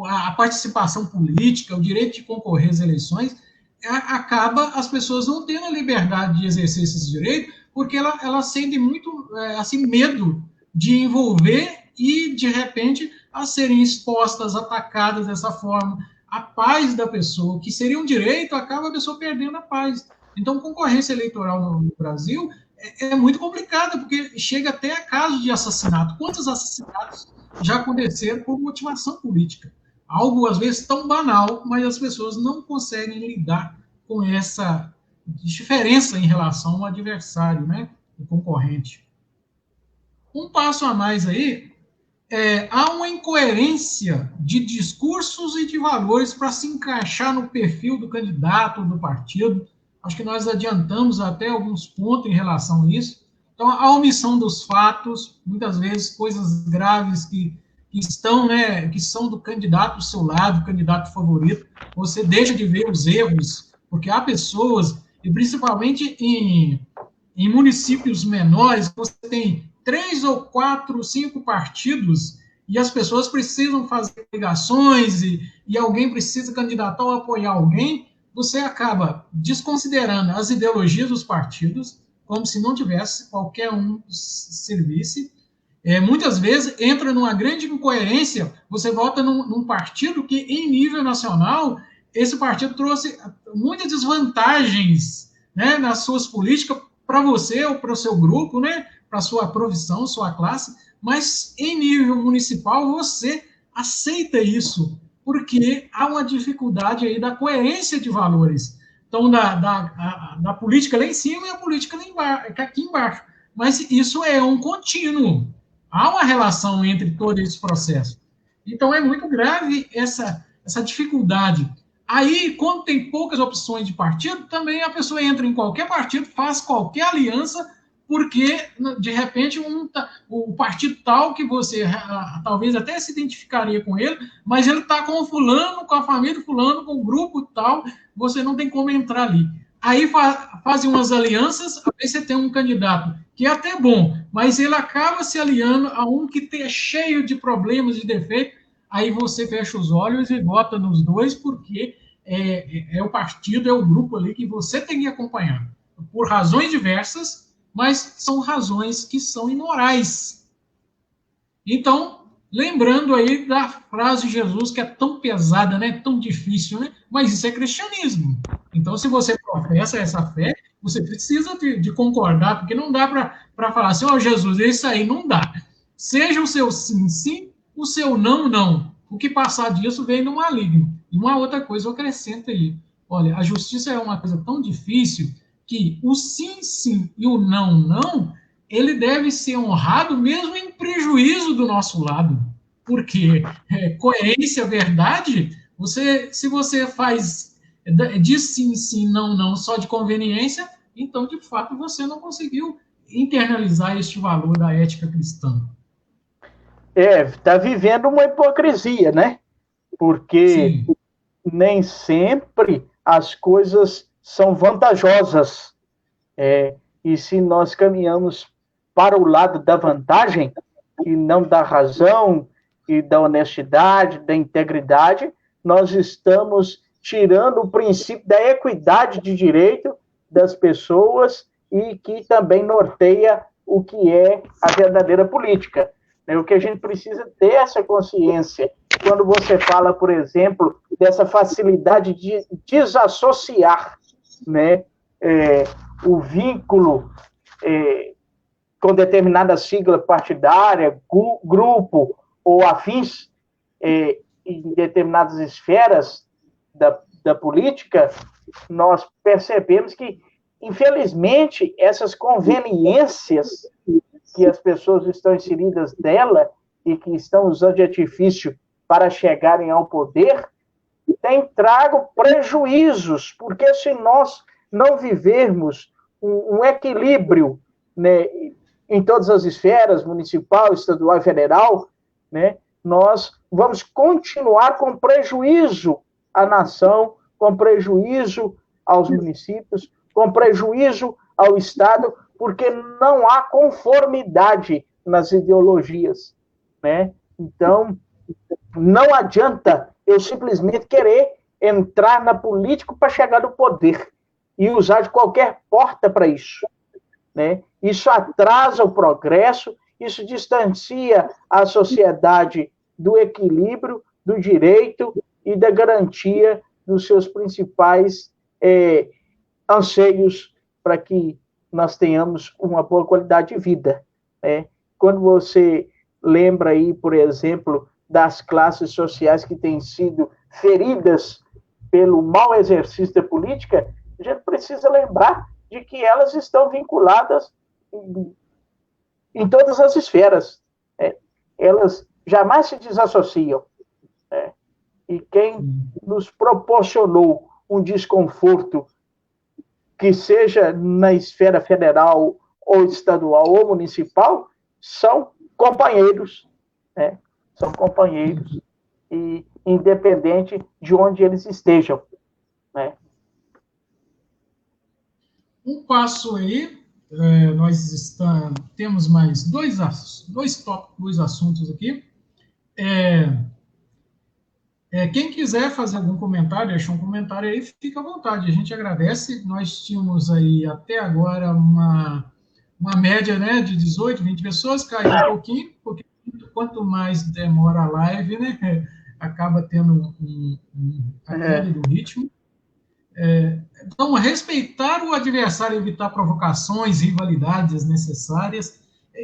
A participação política, o direito de concorrer às eleições, acaba as pessoas não tendo a liberdade de exercer esses direitos, porque elas sentem muito assim, medo de envolver e, de repente, a serem expostas, atacadas dessa forma. A paz da pessoa, que seria um direito, acaba a pessoa perdendo a paz. Então, concorrência eleitoral no Brasil é muito complicada, porque chega até a casos de assassinato. Quantos assassinatos já aconteceram por motivação política? Algo, às vezes, tão banal, mas as pessoas não conseguem lidar com essa diferença em relação ao adversário, né? O concorrente. Um passo a mais aí, há uma incoerência de discursos e de valores para se encaixar no perfil do candidato, do partido. Acho que nós adiantamos até alguns pontos em relação a isso. Então, a omissão dos fatos, muitas vezes coisas graves que estão, né, que são do candidato do seu lado, do candidato favorito, você deixa de ver os erros, porque há pessoas, e principalmente em municípios menores, você tem 3 ou 4, 5 partidos e as pessoas precisam fazer ligações e alguém precisa candidatar ou apoiar alguém, você acaba desconsiderando as ideologias dos partidos, como se não tivesse qualquer um serviço. Muitas vezes entra numa grande incoerência, você vota num partido que, em nível nacional, esse partido trouxe muitas desvantagens, né, nas suas políticas para você ou para o seu grupo, né, para sua profissão, sua classe, mas em nível municipal você aceita isso, porque há uma dificuldade aí da coerência de valores. Então, da política lá em cima e a política lá embaixo, aqui embaixo. Mas isso é um contínuo. Há uma relação entre todo esse processo. Então, é muito grave essa dificuldade. Aí, quando tem poucas opções de partido, também a pessoa entra em qualquer partido, faz qualquer aliança, porque, de repente, o partido tal que você talvez até se identificaria com ele, mas ele está com o fulano, com a família do fulano, com o grupo tal, você não tem como entrar ali. Aí fazem umas alianças, aí você tem um candidato que é até bom, mas ele acaba se aliando a um que é cheio de problemas, de defeitos, aí você fecha os olhos e vota nos dois, porque é o partido, é o grupo ali que você tem que acompanhar. Por razões diversas, mas são razões que são imorais. Então, lembrando aí da frase de Jesus, que é tão pesada, né, tão difícil, né, mas isso é cristianismo. Então, se você professa essa fé, você precisa de concordar, porque não dá para falar assim, ó, Jesus, isso aí não dá. Seja o seu sim, sim, o seu não, não. O que passar disso vem do maligno. E uma outra coisa eu acrescento aí. Olha, a justiça é uma coisa tão difícil que o sim, sim e o não, não, ele deve ser honrado mesmo em prejuízo do nosso lado. Porque coerência, verdade, se você diz sim, sim, não, não, só de conveniência, então, de fato, você não conseguiu internalizar este valor da ética cristã. Está vivendo uma hipocrisia, né? Porque Sim. Nem sempre as coisas são vantajosas. E se nós caminhamos para o lado da vantagem, e não da razão, e da honestidade, da integridade, nós estamos tirando o princípio da equidade de direito das pessoas e que também norteia o que é a verdadeira política. O que a gente precisa ter essa consciência. Quando você fala, por exemplo, dessa facilidade de desassociar, né, o vínculo com determinada sigla partidária, grupo ou afins, em determinadas esferas da política, nós percebemos que, infelizmente, essas conveniências que as pessoas estão inseridas nela e que estão usando de artifício para chegarem ao poder, tem trago prejuízos, porque se nós não vivermos um equilíbrio, né, em todas as esferas, municipal, estadual e federal, né, nós vamos continuar com prejuízo à nação, com prejuízo aos municípios, com prejuízo ao Estado, porque não há conformidade nas ideologias, né? Então, não adianta eu simplesmente querer entrar na política para chegar no poder e usar de qualquer porta para isso, né? Isso atrasa o progresso, isso distancia a sociedade do equilíbrio, do direito e da garantia dos seus principais anseios para que nós tenhamos uma boa qualidade de vida, né? Quando você lembra aí, por exemplo, das classes sociais que têm sido feridas pelo mau exercício da política, a gente precisa lembrar de que elas estão vinculadas em todas as esferas, né? Elas jamais se desassociam, né? E quem nos proporcionou um desconforto, que seja na esfera federal ou estadual ou municipal, são companheiros, né? São companheiros, e independente de onde eles estejam, né? Um passo aí, nós temos mais dois tópicos, dois assuntos aqui. Quem quiser fazer algum comentário, deixar um comentário aí, fica à vontade, a gente agradece. Nós tínhamos aí até agora uma média, né, de 18, 20 pessoas, caiu um pouquinho, porque quanto mais demora a live, né, acaba tendo a queda do ritmo. Então, respeitar o adversário, evitar provocações, rivalidades desnecessárias.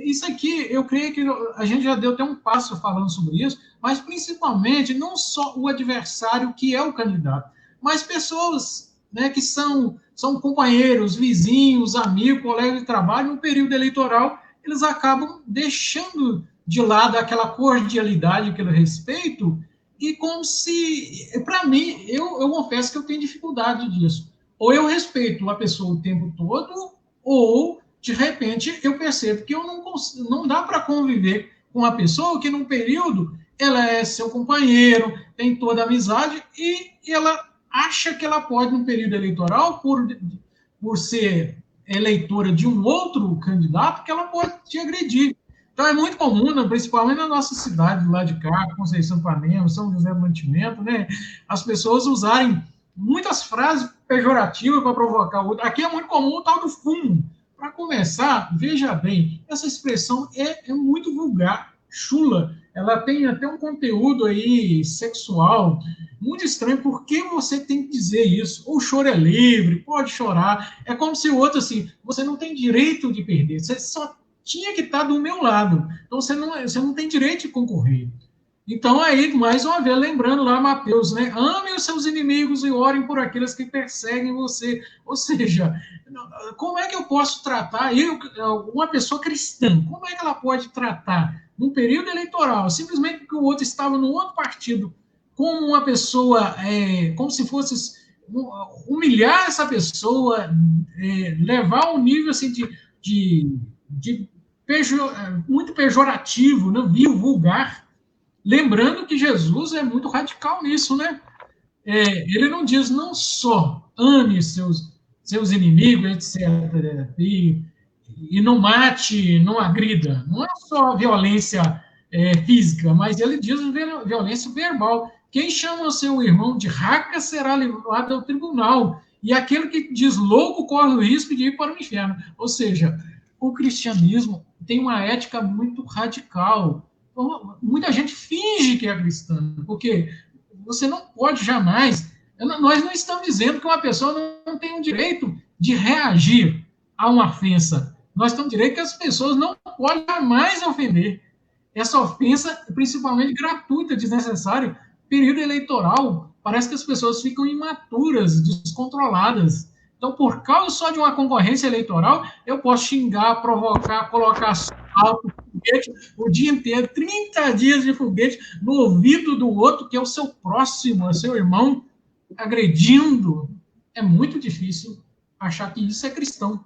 Isso aqui, eu creio que a gente já deu até um passo falando sobre isso, mas principalmente não só o adversário que é o candidato, mas pessoas, né, que são companheiros, vizinhos, amigos, colegas de trabalho. No período eleitoral, eles acabam deixando de lado aquela cordialidade, aquele respeito, e como se, para mim, eu confesso que eu tenho dificuldade disso. Ou eu respeito a pessoa o tempo todo, ou, de repente, eu percebo que eu não dá para conviver com uma pessoa que, num período, ela é seu companheiro, tem toda a amizade, e ela acha que ela pode, no período eleitoral, por ser eleitora de um outro candidato, que ela pode te agredir. Então, é muito comum, né, principalmente na nossa cidade, lá de cá, Conceição do Ipanema, São José do Mantimento, né, as pessoas usarem muitas frases pejorativas para provocar o outro. Aqui é muito comum o tal do fumo. Para começar, veja bem, essa expressão é muito vulgar, chula. Ela tem até um conteúdo aí sexual muito estranho. Por que você tem que dizer isso? O choro é livre, pode chorar. É como se o outro, assim, você não tem direito de perder, você só tinha que estar do meu lado. Então, você não tem direito de concorrer. Então, aí, mais uma vez, lembrando lá Mateus, né? Ame os seus inimigos e orem por aqueles que perseguem você. Ou seja, como é que eu posso tratar uma pessoa cristã? Como é que ela pode tratar, num período eleitoral, simplesmente porque o outro estava no outro partido, como uma pessoa, como se fosse humilhar essa pessoa, levar ao nível assim, muito pejorativo, né? Vil, vulgar. Lembrando que Jesus é muito radical nisso, né? Ele não diz não só ame seus inimigos, etc., e não mate, não agrida. Não é só violência física, mas ele diz violência verbal. Quem chama o seu irmão de raca será levado ao tribunal. E aquele que diz louco corre o risco de ir para o inferno. Ou seja, o cristianismo tem uma ética muito radical. Muita gente finge que é cristã, porque você não pode jamais. Nós não estamos dizendo que uma pessoa não tem o direito de reagir a uma ofensa. Nós estamos dizendo que as pessoas não podem jamais ofender. Essa ofensa, principalmente gratuita, desnecessária, período eleitoral, parece que as pessoas ficam imaturas, descontroladas. Então, por causa só de uma concorrência eleitoral, eu posso xingar, provocar, colocar alto, foguete o dia inteiro, 30 dias de foguete no ouvido do outro, que é o seu próximo, é seu irmão, agredindo. É muito difícil achar que isso é cristão.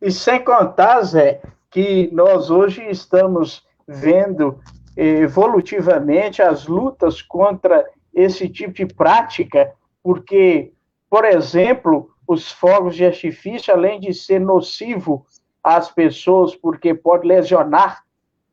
E sem contar, Zé, que nós hoje estamos vendo evolutivamente as lutas contra esse tipo de prática, porque, por exemplo, os fogos de artifício, além de ser nocivo às pessoas, porque pode lesionar,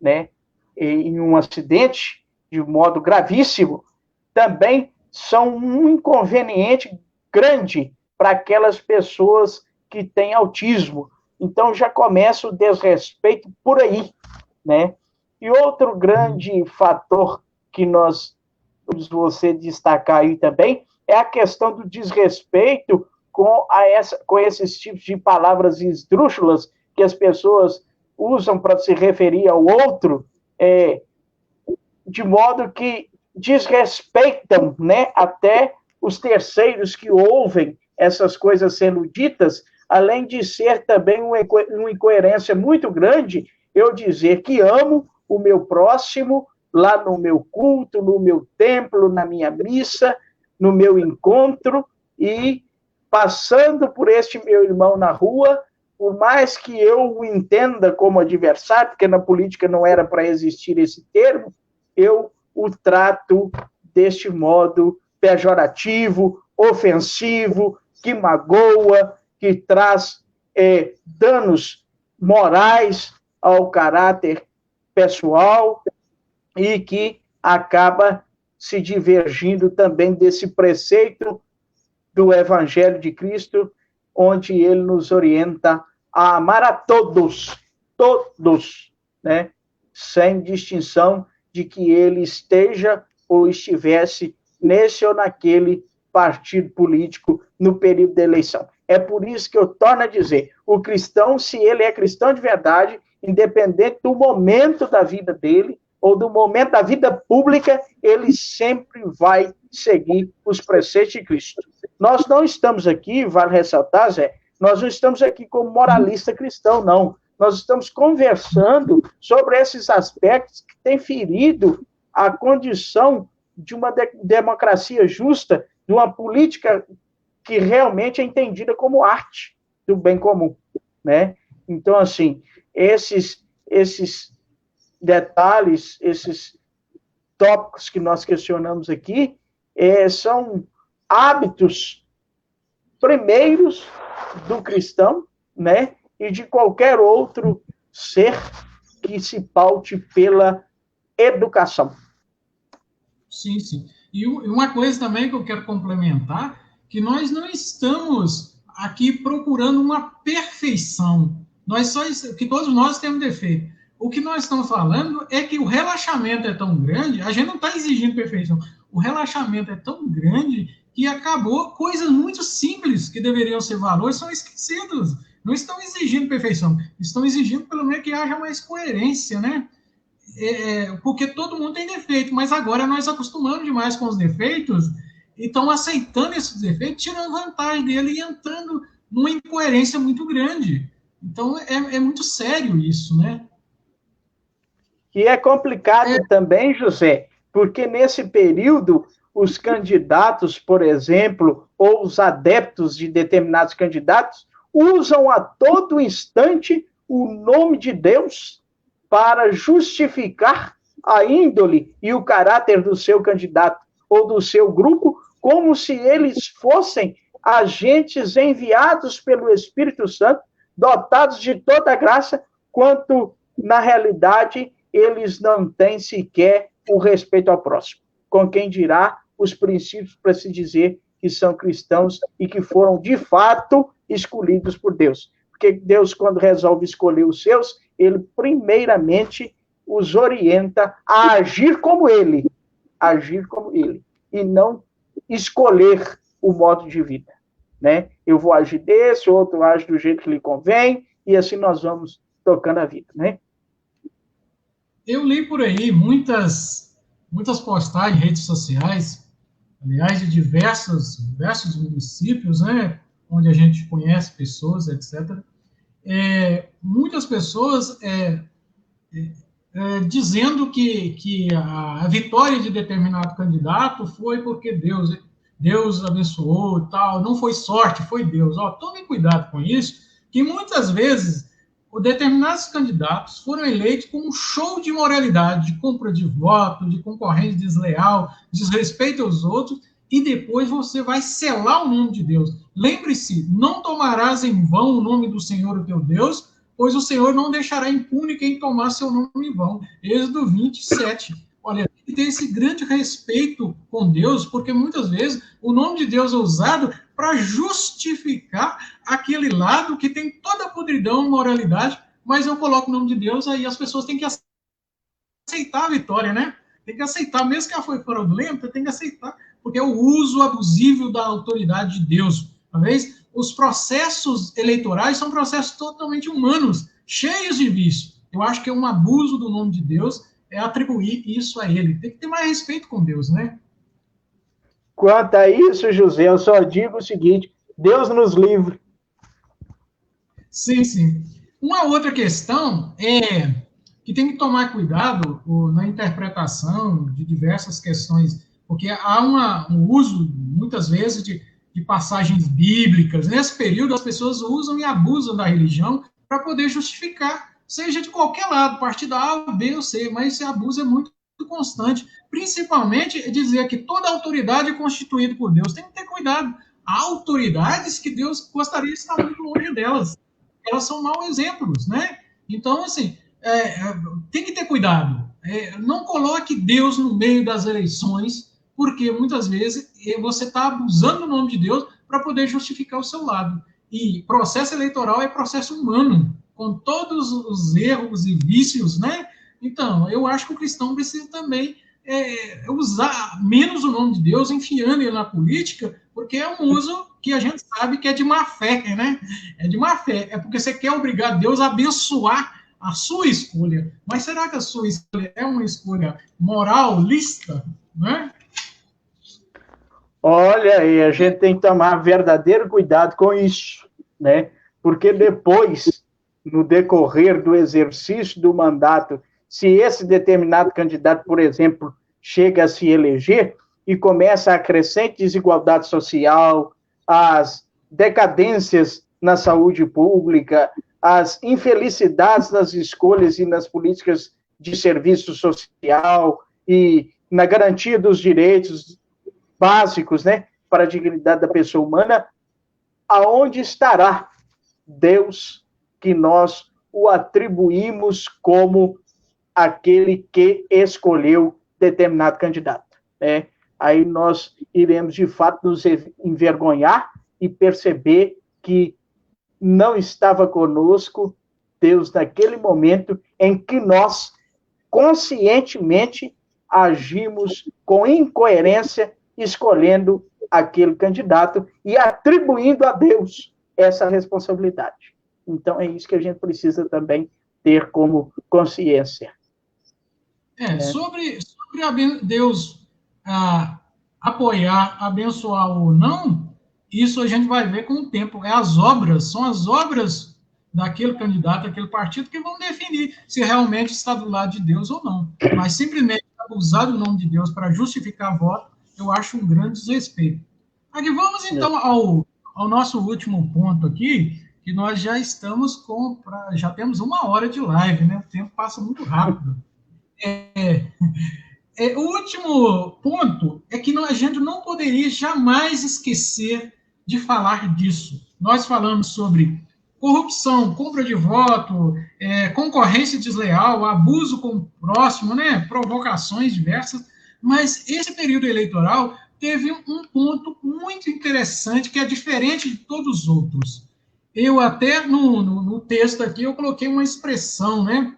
né, em um acidente de modo gravíssimo, também são um inconveniente grande para aquelas pessoas que têm autismo. Então já começa o desrespeito por aí, né? E outro grande fator que você destacar aí também é a questão do desrespeito com esses tipos de palavras esdrúxulas que as pessoas usam para se referir ao outro, de modo que desrespeitam, né, até os terceiros que ouvem essas coisas sendo ditas, além de ser também uma incoerência muito grande eu dizer que amo o meu próximo lá no meu culto, no meu templo, na minha missa, no meu encontro, e passando por este meu irmão na rua, por mais que eu o entenda como adversário, porque na política não era para existir esse termo, eu o trato deste modo pejorativo, ofensivo, que magoa, que traz danos morais ao caráter pessoal e que acaba se divergindo também desse preceito do Evangelho de Cristo, onde ele nos orienta a amar a todos, né? Sem distinção de que ele esteja ou estivesse nesse ou naquele partido político no período da eleição. É por isso que eu torno a dizer, o cristão, se ele é cristão de verdade, independente do momento da vida dele, ou do momento da vida pública, ele sempre vai seguir os preceitos de Cristo. Nós não estamos aqui, vale ressaltar, Zé, nós não estamos aqui como moralista cristão, não. Nós estamos conversando sobre esses aspectos que têm ferido a condição de uma democracia justa, de uma política que realmente é entendida como arte do bem comum, né? Então, assim, esses detalhes, esses tópicos que nós questionamos aqui, são hábitos primeiros do cristão, né? E de qualquer outro ser que se paute pela educação. Sim, sim. E uma coisa também que eu quero complementar, que nós não estamos aqui procurando uma perfeição. Que todos nós temos defeito. O que nós estamos falando é que o relaxamento é tão grande, a gente não está exigindo perfeição. O relaxamento é tão grande que acabou coisas muito simples que deveriam ser valores são esquecidos. Não estão exigindo perfeição, estão exigindo pelo menos que haja mais coerência, né? Porque todo mundo tem defeito, mas agora nós acostumamos demais com os defeitos e estão aceitando esses defeitos, tirando vantagem dele e entrando numa incoerência muito grande. Então, é muito sério isso, né? E é complicado também, José, porque nesse período os candidatos, por exemplo, ou os adeptos de determinados candidatos, usam a todo instante o nome de Deus para justificar a índole e o caráter do seu candidato ou do seu grupo, como se eles fossem agentes enviados pelo Espírito Santo, dotados de toda a graça, quanto, na realidade, eles não têm sequer o respeito ao próximo. Com quem dirá os princípios para se dizer que são cristãos e que foram, de fato, escolhidos por Deus. Porque Deus, quando resolve escolher os seus, ele primeiramente os orienta a agir como ele, e não escolher o modo de vida, né? Eu vou agir desse, o outro age do jeito que lhe convém, e assim nós vamos tocando a vida, né? Eu li por aí muitas postagens em redes sociais, aliás, de diversos municípios, né, onde a gente conhece pessoas, etc., muitas pessoas dizendo que a vitória de determinado candidato foi porque Deus abençoou e tal, não foi sorte, foi Deus. Tome cuidado com isso, que muitas vezes determinados candidatos foram eleitos com um show de moralidade, de compra de voto, de concorrência desleal, desrespeito aos outros, e depois você vai selar o nome de Deus. Lembre-se, não tomarás em vão o nome do Senhor, o teu Deus, pois o Senhor não deixará impune quem tomar seu nome em vão. Êxodo 27. Olha, tem que ter esse grande respeito com Deus, porque muitas vezes o nome de Deus é usado para justificar aquele lado que tem toda a podridão e moralidade, mas eu coloco o nome de Deus, aí as pessoas têm que aceitar a vitória, né? Tem que aceitar, mesmo que ela foi fraudulenta, tem que aceitar, porque é o uso abusivo da autoridade de Deus. Talvez os processos eleitorais são processos totalmente humanos, cheios de vício. Eu acho que é um abuso do nome de Deus atribuir isso a ele. Tem que ter mais respeito com Deus, né? Quanto a isso, José, eu só digo o seguinte: Deus nos livre. Sim, sim. Uma outra questão é que tem que tomar cuidado na interpretação de diversas questões, porque há um uso, muitas vezes, de passagens bíblicas. Nesse período, as pessoas usam e abusam da religião para poder justificar, seja de qualquer lado, partido A, B ou C, mas esse abuso é muito constante, principalmente dizer que toda autoridade é constituída por Deus. Tem que ter cuidado. Há autoridades que Deus gostaria de estar muito longe delas. Elas são maus exemplos, né? Então, assim, tem que ter cuidado. Não coloque Deus no meio das eleições, porque muitas vezes você está abusando do nome de Deus para poder justificar o seu lado. E processo eleitoral é processo humano, com todos os erros e vícios, né? Então, eu acho que o cristão precisa também usar menos o nome de Deus, enfiando ele na política, porque é um uso que a gente sabe que é de má fé, né? É de má fé. É porque você quer obrigar Deus a abençoar a sua escolha. Mas será que a sua escolha é uma escolha moralista, né? Olha, e a gente tem que tomar verdadeiro cuidado com isso, né? Porque depois, no decorrer do exercício do mandato, se esse determinado candidato, por exemplo, chega a se eleger e começa a crescente desigualdade social, as decadências na saúde pública, as infelicidades nas escolhas e nas políticas de serviço social e na garantia dos direitos básicos, né, para a dignidade da pessoa humana, aonde estará Deus que nós o atribuímos como aquele que escolheu determinado candidato, né? Aí nós iremos, de fato, nos envergonhar e perceber que não estava conosco Deus naquele momento em que nós conscientemente agimos com incoerência, escolhendo aquele candidato e atribuindo a Deus essa responsabilidade. Então, é isso que a gente precisa também ter como consciência. Sobre Deus apoiar, abençoar ou não, isso a gente vai ver com o tempo. São as obras daquele candidato, daquele partido, que vão definir se realmente está do lado de Deus ou não. Mas simplesmente usar o nome de Deus para justificar voto, eu acho um grande desrespeito. Aqui vamos, então, ao nosso último ponto aqui, que nós já estamos já temos 1 hora de live, né? O tempo passa muito rápido. O último ponto é que a gente não poderia jamais esquecer de falar disso. Nós falamos sobre corrupção, compra de voto, concorrência desleal, abuso com o próximo, né, provocações diversas, mas esse período eleitoral teve um ponto muito interessante que é diferente de todos os outros. Eu até, no texto aqui, eu coloquei uma expressão, né?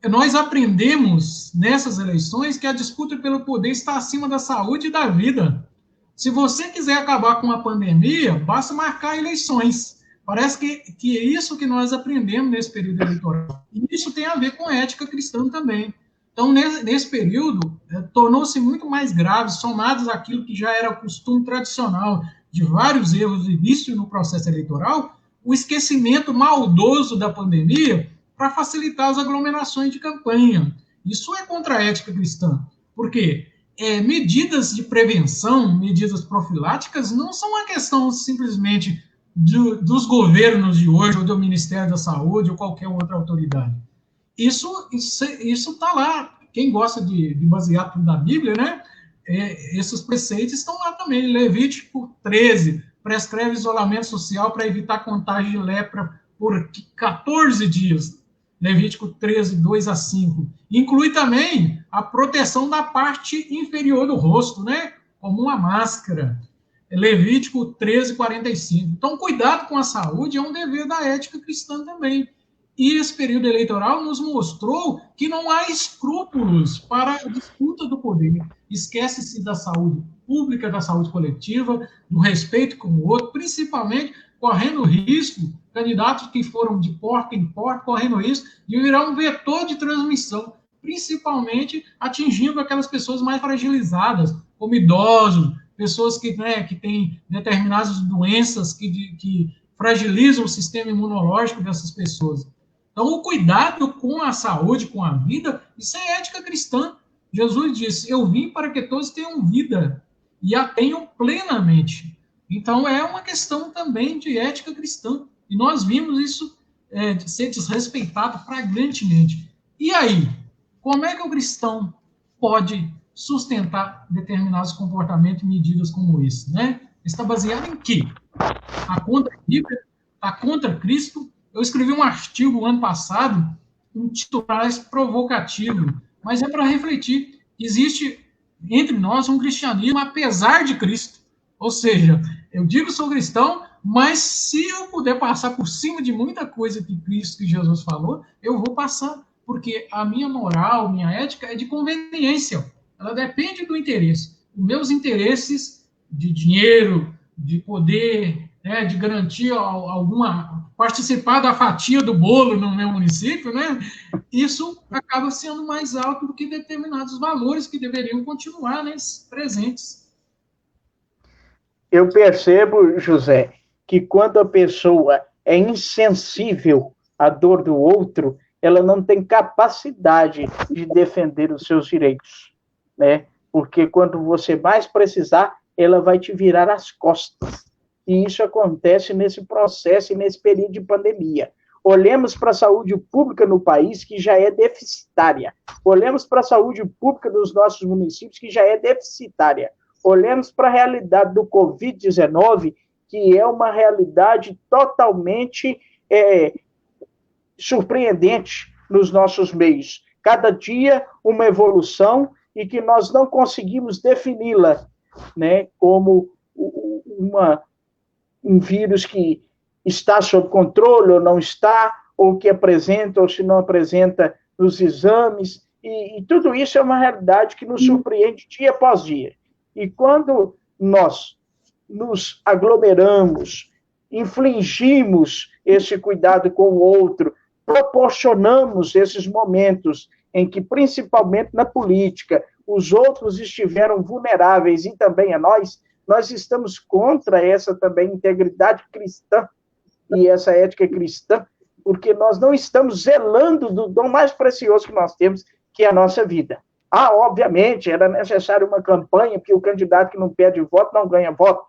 Nós aprendemos nessas eleições que a disputa pelo poder está acima da saúde e da vida. Se você quiser acabar com a pandemia, basta marcar eleições. Parece que é isso que nós aprendemos nesse período eleitoral. E isso tem a ver com ética cristã também. Então, nesse período, tornou-se muito mais grave, somados àquilo que já era costume tradicional de vários erros e vícios no processo eleitoral, o esquecimento maldoso da pandemia para facilitar as aglomerações de campanha. Isso é contra a ética cristã, porque medidas de prevenção, medidas profiláticas, não são uma questão simplesmente dos governos de hoje, ou do Ministério da Saúde, ou qualquer outra autoridade. Isso está lá. Quem gosta de basear tudo na Bíblia, né? Esses preceitos estão lá também. Levítico 13 prescreve isolamento social para evitar contágio de lepra por 14 dias. Levítico 13, 2 a 5. Inclui também a proteção da parte inferior do rosto, né? Como uma máscara. Levítico 13, 45. Então, cuidado com a saúde é um dever da ética cristã também. E esse período eleitoral nos mostrou que não há escrúpulos para a disputa do poder. Esquece-se da saúde pública, da saúde coletiva, do respeito com o outro, principalmente correndo risco, candidatos que foram de porta em porta, correndo risco de virar um vetor de transmissão, principalmente atingindo aquelas pessoas mais fragilizadas, como idosos, pessoas que têm determinadas doenças que fragilizam o sistema imunológico dessas pessoas. Então, o cuidado com a saúde, com a vida, isso é ética cristã. Jesus disse, eu vim para que todos tenham vida e a tenham plenamente. Então, é uma questão também de ética cristã. E nós vimos isso ser desrespeitado flagrantemente. E aí, como é que o cristão pode sustentar determinados comportamentos e medidas como esse, né? Está baseado em quê? Está contra a Bíblia? Está contra Cristo? Eu escrevi um artigo ano passado, um titular provocativo, mas é para refletir. Existe entre nós um cristianismo apesar de Cristo. Ou seja, eu digo que sou cristão, mas se eu puder passar por cima de muita coisa que Cristo, que Jesus falou, eu vou passar, porque a minha moral, minha ética é de conveniência. Ela depende do interesse. Os meus interesses de dinheiro, de poder, né, de garantir participar da fatia do bolo no meu município, né, isso acaba sendo mais alto do que determinados valores que deveriam continuar, né, presentes. Eu percebo, José, que quando a pessoa é insensível à dor do outro, ela não tem capacidade de defender os seus direitos, né? Porque quando você mais precisar, ela vai te virar as costas. E isso acontece nesse processo e nesse período de pandemia. Olhemos para a saúde pública no país, que já é deficitária. Olhemos para a saúde pública dos nossos municípios, que já é deficitária. Olhemos para a realidade do Covid-19, que é uma realidade totalmente surpreendente nos nossos meios. Cada dia uma evolução e que nós não conseguimos defini-la, né, como um vírus que está sob controle ou não está, ou que apresenta ou se não apresenta nos exames, e tudo isso é uma realidade que nos surpreende dia após dia. E quando nós nos aglomeramos, infligimos esse cuidado com o outro, proporcionamos esses momentos em que, principalmente na política, os outros estiveram vulneráveis e também a nós estamos contra essa também integridade cristã e essa ética cristã, porque nós não estamos zelando do dom mais precioso que nós temos, que é a nossa vida. Obviamente, era necessário uma campanha, porque o candidato que não pede voto não ganha voto,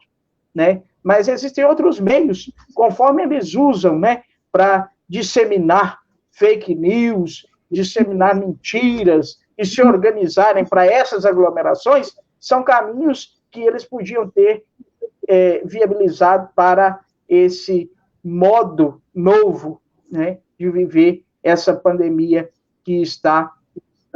né? Mas existem outros meios, conforme eles usam, né, para disseminar fake news, disseminar mentiras e se organizarem para essas aglomerações, são caminhos que eles podiam ter viabilizado para esse modo novo, né, de viver essa pandemia que está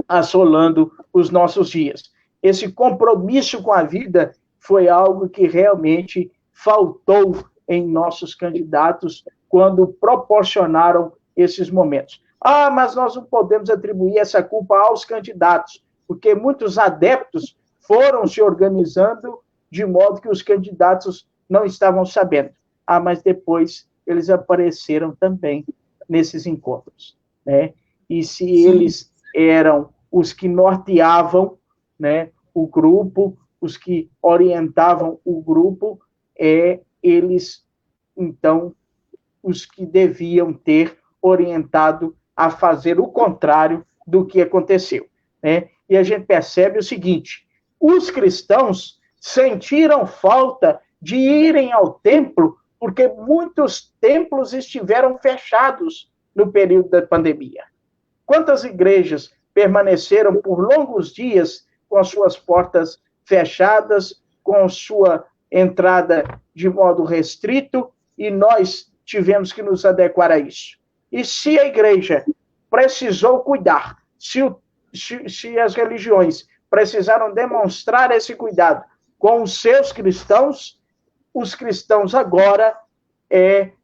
assolando os nossos dias. Esse compromisso com a vida foi algo que realmente faltou em nossos candidatos quando proporcionaram esses momentos. Mas nós não podemos atribuir essa culpa aos candidatos, porque muitos adeptos foram se organizando de modo que os candidatos não estavam sabendo. Mas depois eles apareceram também nesses encontros, né? E se eles eram os que norteavam, né, o grupo, os que orientavam o grupo, eles, então, os que deviam ter orientado a fazer o contrário do que aconteceu, né? E a gente percebe o seguinte: os cristãos sentiram falta de irem ao templo, porque muitos templos estiveram fechados no período da pandemia. Quantas igrejas permaneceram por longos dias com as suas portas fechadas, com sua entrada de modo restrito, e nós tivemos que nos adequar a isso. E se a igreja precisou cuidar, se as religiões precisaram demonstrar esse cuidado com os seus cristãos, os cristãos agora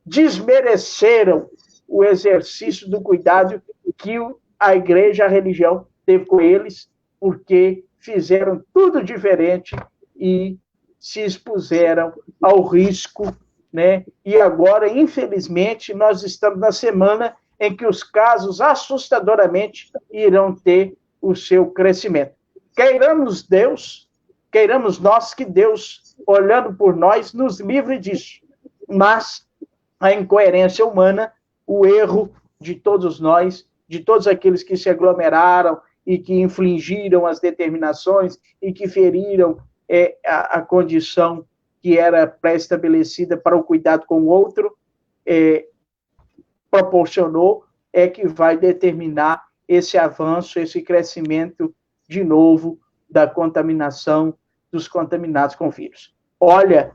desmereceram o exercício do cuidado que a igreja, a religião, teve com eles, porque fizeram tudo diferente e se expuseram ao risco, né? E agora, infelizmente, nós estamos na semana em que os casos assustadoramente irão ter o seu crescimento. Queiramos nós que Deus, olhando por nós, nos livre disso. Mas a incoerência humana, o erro de todos nós, de todos aqueles que se aglomeraram e que infringiram as determinações e que feriram a condição que era pré-estabelecida para o cuidado com o outro, proporcionou, que vai determinar esse avanço, esse crescimento de novo da contaminação dos contaminados com vírus. Olha,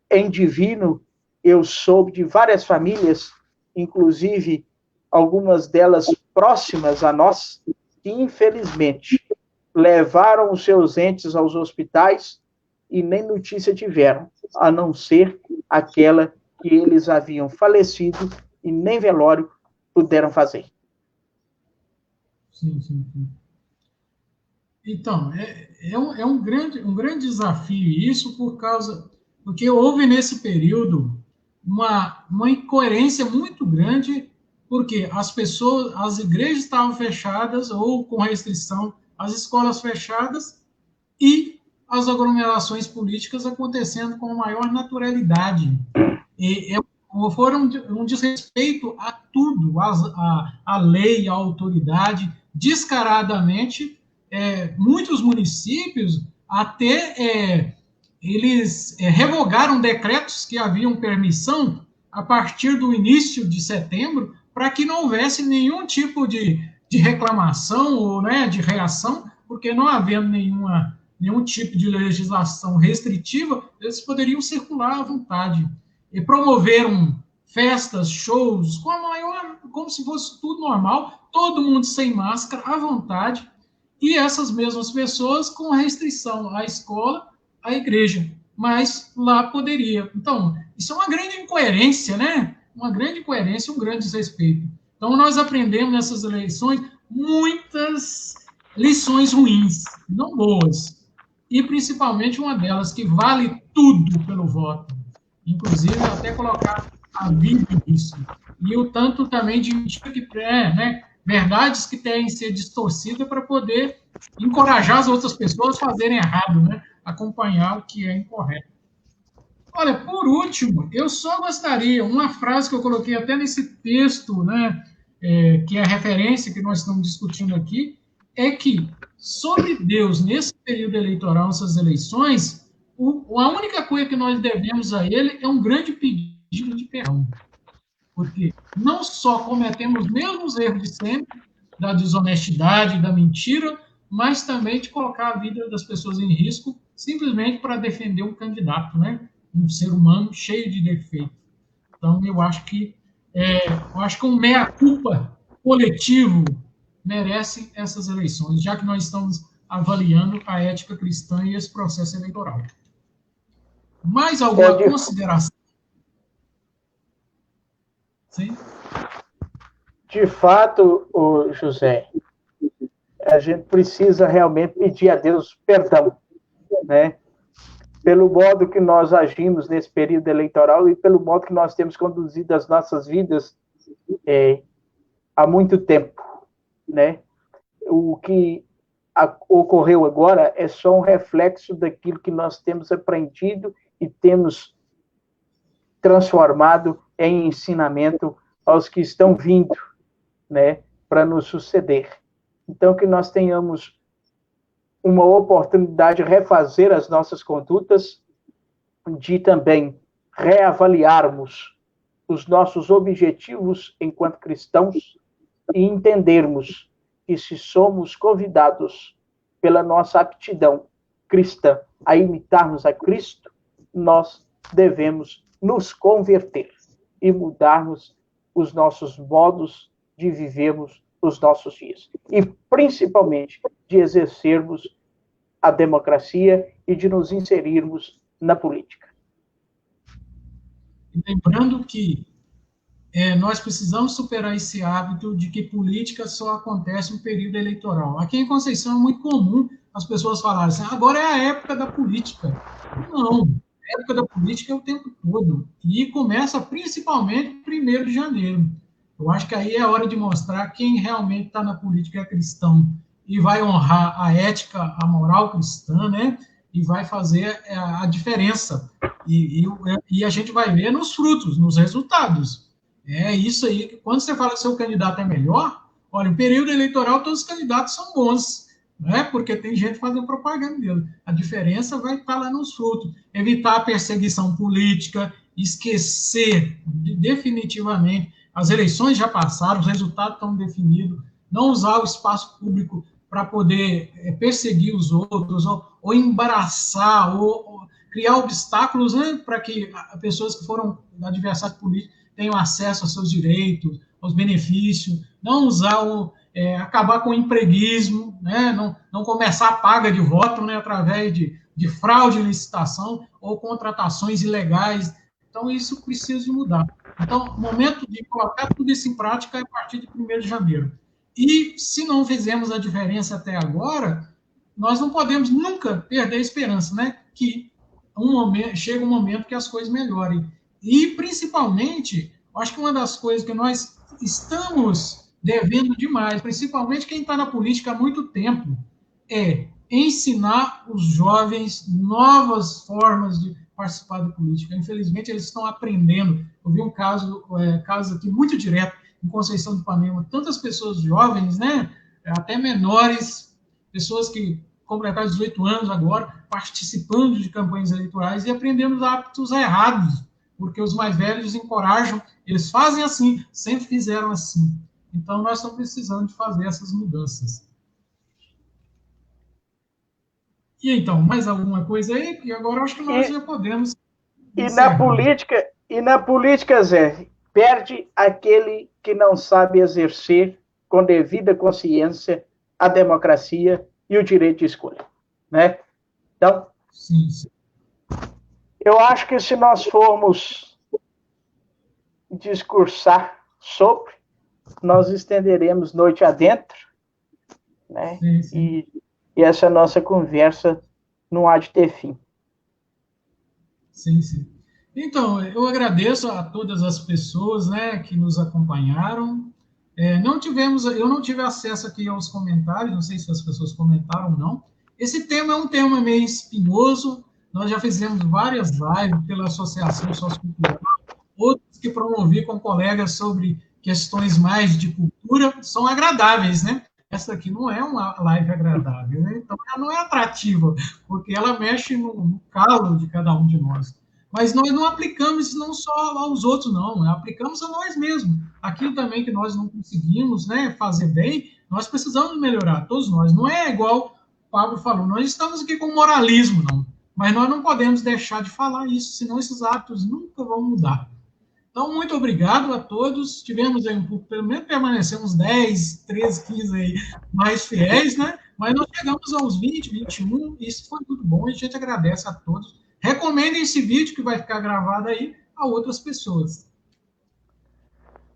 em Divino, eu soube de várias famílias, inclusive algumas delas próximas a nós, que infelizmente levaram os seus entes aos hospitais e nem notícia tiveram, a não ser aquela que eles haviam falecido e nem velório puderam fazer. Sim, sim, sim. Então, um grande desafio isso porque houve nesse período uma incoerência muito grande, porque as igrejas estavam fechadas ou com restrição, as escolas fechadas e as aglomerações políticas acontecendo com maior naturalidade. Foram um desrespeito a tudo, a lei, a autoridade, descaradamente. Muitos municípios até eles revogaram decretos que haviam permissão a partir do início de setembro para que não houvesse nenhum tipo de reclamação ou, né, de reação, porque não havendo nenhum tipo de legislação restritiva, eles poderiam circular à vontade. E promoveram festas, shows, como se fosse tudo normal, todo mundo sem máscara, à vontade, e essas mesmas pessoas com restrição à escola, à igreja, mas lá poderia. Então, isso é uma grande incoerência, né? Uma grande incoerência, um grande desrespeito. Então, nós aprendemos nessas eleições muitas lições ruins, não boas, e principalmente uma delas, que vale tudo pelo voto, inclusive até colocar a vida nisso. E o tanto também de mentira que né? Verdades que têm que ser distorcidas para poder encorajar as outras pessoas a fazerem errado, né? Acompanhar o que é incorreto. Olha, por último, eu só gostaria, uma frase que eu coloquei até nesse texto, né, que é a referência que nós estamos discutindo aqui, é que sobre Deus, nesse período eleitoral, nessas eleições, a única coisa que nós devemos a ele é um grande pedido de perdão. Porque não só cometemos os mesmos erros de sempre, da desonestidade, da mentira, mas também de colocar a vida das pessoas em risco simplesmente para defender um candidato, né? Um ser humano cheio de defeitos. Então, eu acho que um meia-culpa coletivo merece essas eleições, já que nós estamos avaliando a ética cristã e esse processo eleitoral. Mais alguma consideração? Sim? De fato, José, a gente precisa realmente pedir a Deus perdão, né? Pelo modo que nós agimos nesse período eleitoral e pelo modo que nós temos conduzido as nossas vidas há muito tempo, né? O que ocorreu agora é só um reflexo daquilo que nós temos aprendido e temos transformado em ensinamento aos que estão vindo, né, para nos suceder. Então, que nós tenhamos uma oportunidade de refazer as nossas condutas, de também reavaliarmos os nossos objetivos enquanto cristãos e entendermos que se somos convidados pela nossa aptidão cristã a imitarmos a Cristo, nós devemos nos converter e mudarmos os nossos modos de vivermos os nossos dias. E, principalmente, de exercermos a democracia e de nos inserirmos na política. Lembrando que nós precisamos superar esse hábito de que política só acontece no período eleitoral. Aqui em Conceição é muito comum as pessoas falarem assim, agora é a época da política. Não, a época da política é o tempo todo. E começa principalmente no 1º de janeiro. Eu acho que aí é a hora de mostrar quem realmente está na política é cristão e vai honrar a ética, a moral cristã, né? E vai fazer a diferença. E a gente vai ver nos frutos, nos resultados. É isso aí. Quando você fala que seu candidato é melhor, olha, no período eleitoral todos os candidatos são bons, né? Porque tem gente fazendo propaganda dele. A diferença vai estar lá nos frutos. Evitar a perseguição política, esquecer definitivamente. As eleições já passaram, os resultados estão definidos. Não usar o espaço público para poder perseguir os outros, ou embaraçar, ou criar obstáculos, né, para que pessoas que foram adversários políticos tenham acesso aos seus direitos, aos benefícios. Não usar acabar com o empreguismo, né, não começar a paga de voto, né, através de fraude de licitação ou contratações ilegais. Então, isso precisa de mudar. Então, o momento de colocar tudo isso em prática é a partir de 1º de janeiro. E, se não fizemos a diferença até agora, nós não podemos nunca perder a esperança, né? Que chega um momento que as coisas melhorem. E, principalmente, acho que uma das coisas que nós estamos devendo demais, principalmente quem está na política há muito tempo, é ensinar os jovens novas formas de participar da política. Infelizmente, eles estão aprendendo. Eu vi um caso aqui muito direto, em Conceição de Ipanema, tantas pessoas jovens, né, até menores, pessoas que completaram 18 anos agora, participando de campanhas eleitorais e aprendendo os hábitos errados, porque os mais velhos encorajam, eles fazem assim, sempre fizeram assim. Então, nós estamos precisando de fazer essas mudanças. E então, mais alguma coisa aí? E agora acho que nós já podemos. E na política, Zé, perde aquele que não sabe exercer com devida consciência a democracia e o direito de escolha, né? Então, sim. Eu acho que se nós formos discursar sobre, nós estenderemos noite adentro, né? Sim. E essa nossa conversa não há de ter fim. Sim. Então, eu agradeço a todas as pessoas, né, que nos acompanharam. Eu não tive acesso aqui aos comentários, não sei se as pessoas comentaram ou não. Esse tema é um tema meio espinhoso, nós já fizemos várias lives pela Associação Sociocultural, outros que promovi com colegas sobre questões mais de cultura, são agradáveis, né? Essa aqui não é uma live agradável, né? Então ela não é atrativa, porque ela mexe no calo de cada um de nós. Mas nós não aplicamos isso não só aos outros, não, aplicamos a nós mesmos. Aquilo também que nós não conseguimos, né, fazer bem, nós precisamos melhorar, todos nós. Não é igual o Pablo falou, nós estamos aqui com moralismo, não. Mas nós não podemos deixar de falar isso, senão esses hábitos nunca vão mudar. Então, muito obrigado a todos. Tivemos aí um pouco, pelo menos permanecemos 10, 13, 15 aí mais fiéis, né? Mas nós chegamos aos 20, 21, e isso foi tudo bom, e a gente agradece a todos. Recomendem esse vídeo que vai ficar gravado aí a outras pessoas.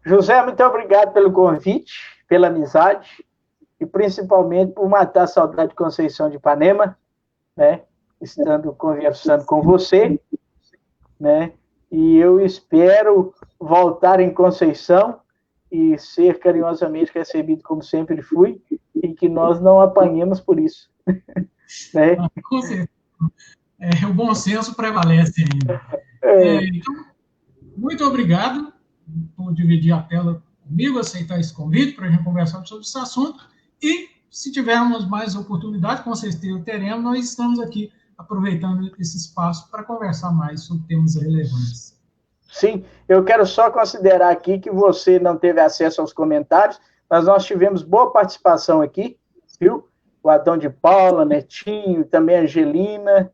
José, muito obrigado pelo convite, pela amizade, e principalmente por matar a saudade de Conceição de Ipanema, né? Estando conversando com você, né? E eu espero voltar em Conceição e ser carinhosamente recebido como sempre fui, e que nós não apanhemos por isso. Né? Com certeza. O bom senso prevalece ainda. Então, muito obrigado. por dividir a tela comigo, aceitar esse convite para a gente conversar sobre esse assunto. E, se tivermos mais oportunidade, com certeza teremos, nós estamos aqui aproveitando esse espaço para conversar mais sobre temas relevantes. Sim, eu quero só considerar aqui que você não teve acesso aos comentários, mas nós tivemos boa participação aqui, viu? O Adão de Paula, Netinho, também a Angelina,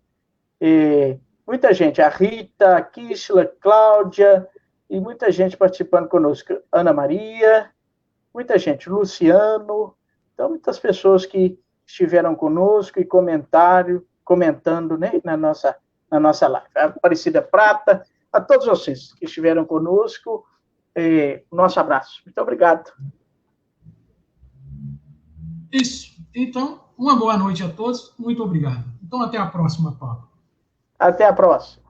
muita gente, a Rita, a Kishla, Cláudia, e muita gente participando conosco, Ana Maria, muita gente, Luciano, então muitas pessoas que estiveram conosco e comentando, né, na nossa live. A Aparecida Prata, a todos vocês que estiveram conosco, nosso abraço. Muito obrigado. Isso. Então, uma boa noite a todos. Muito obrigado. Então, até a próxima, Paulo. Até a próxima.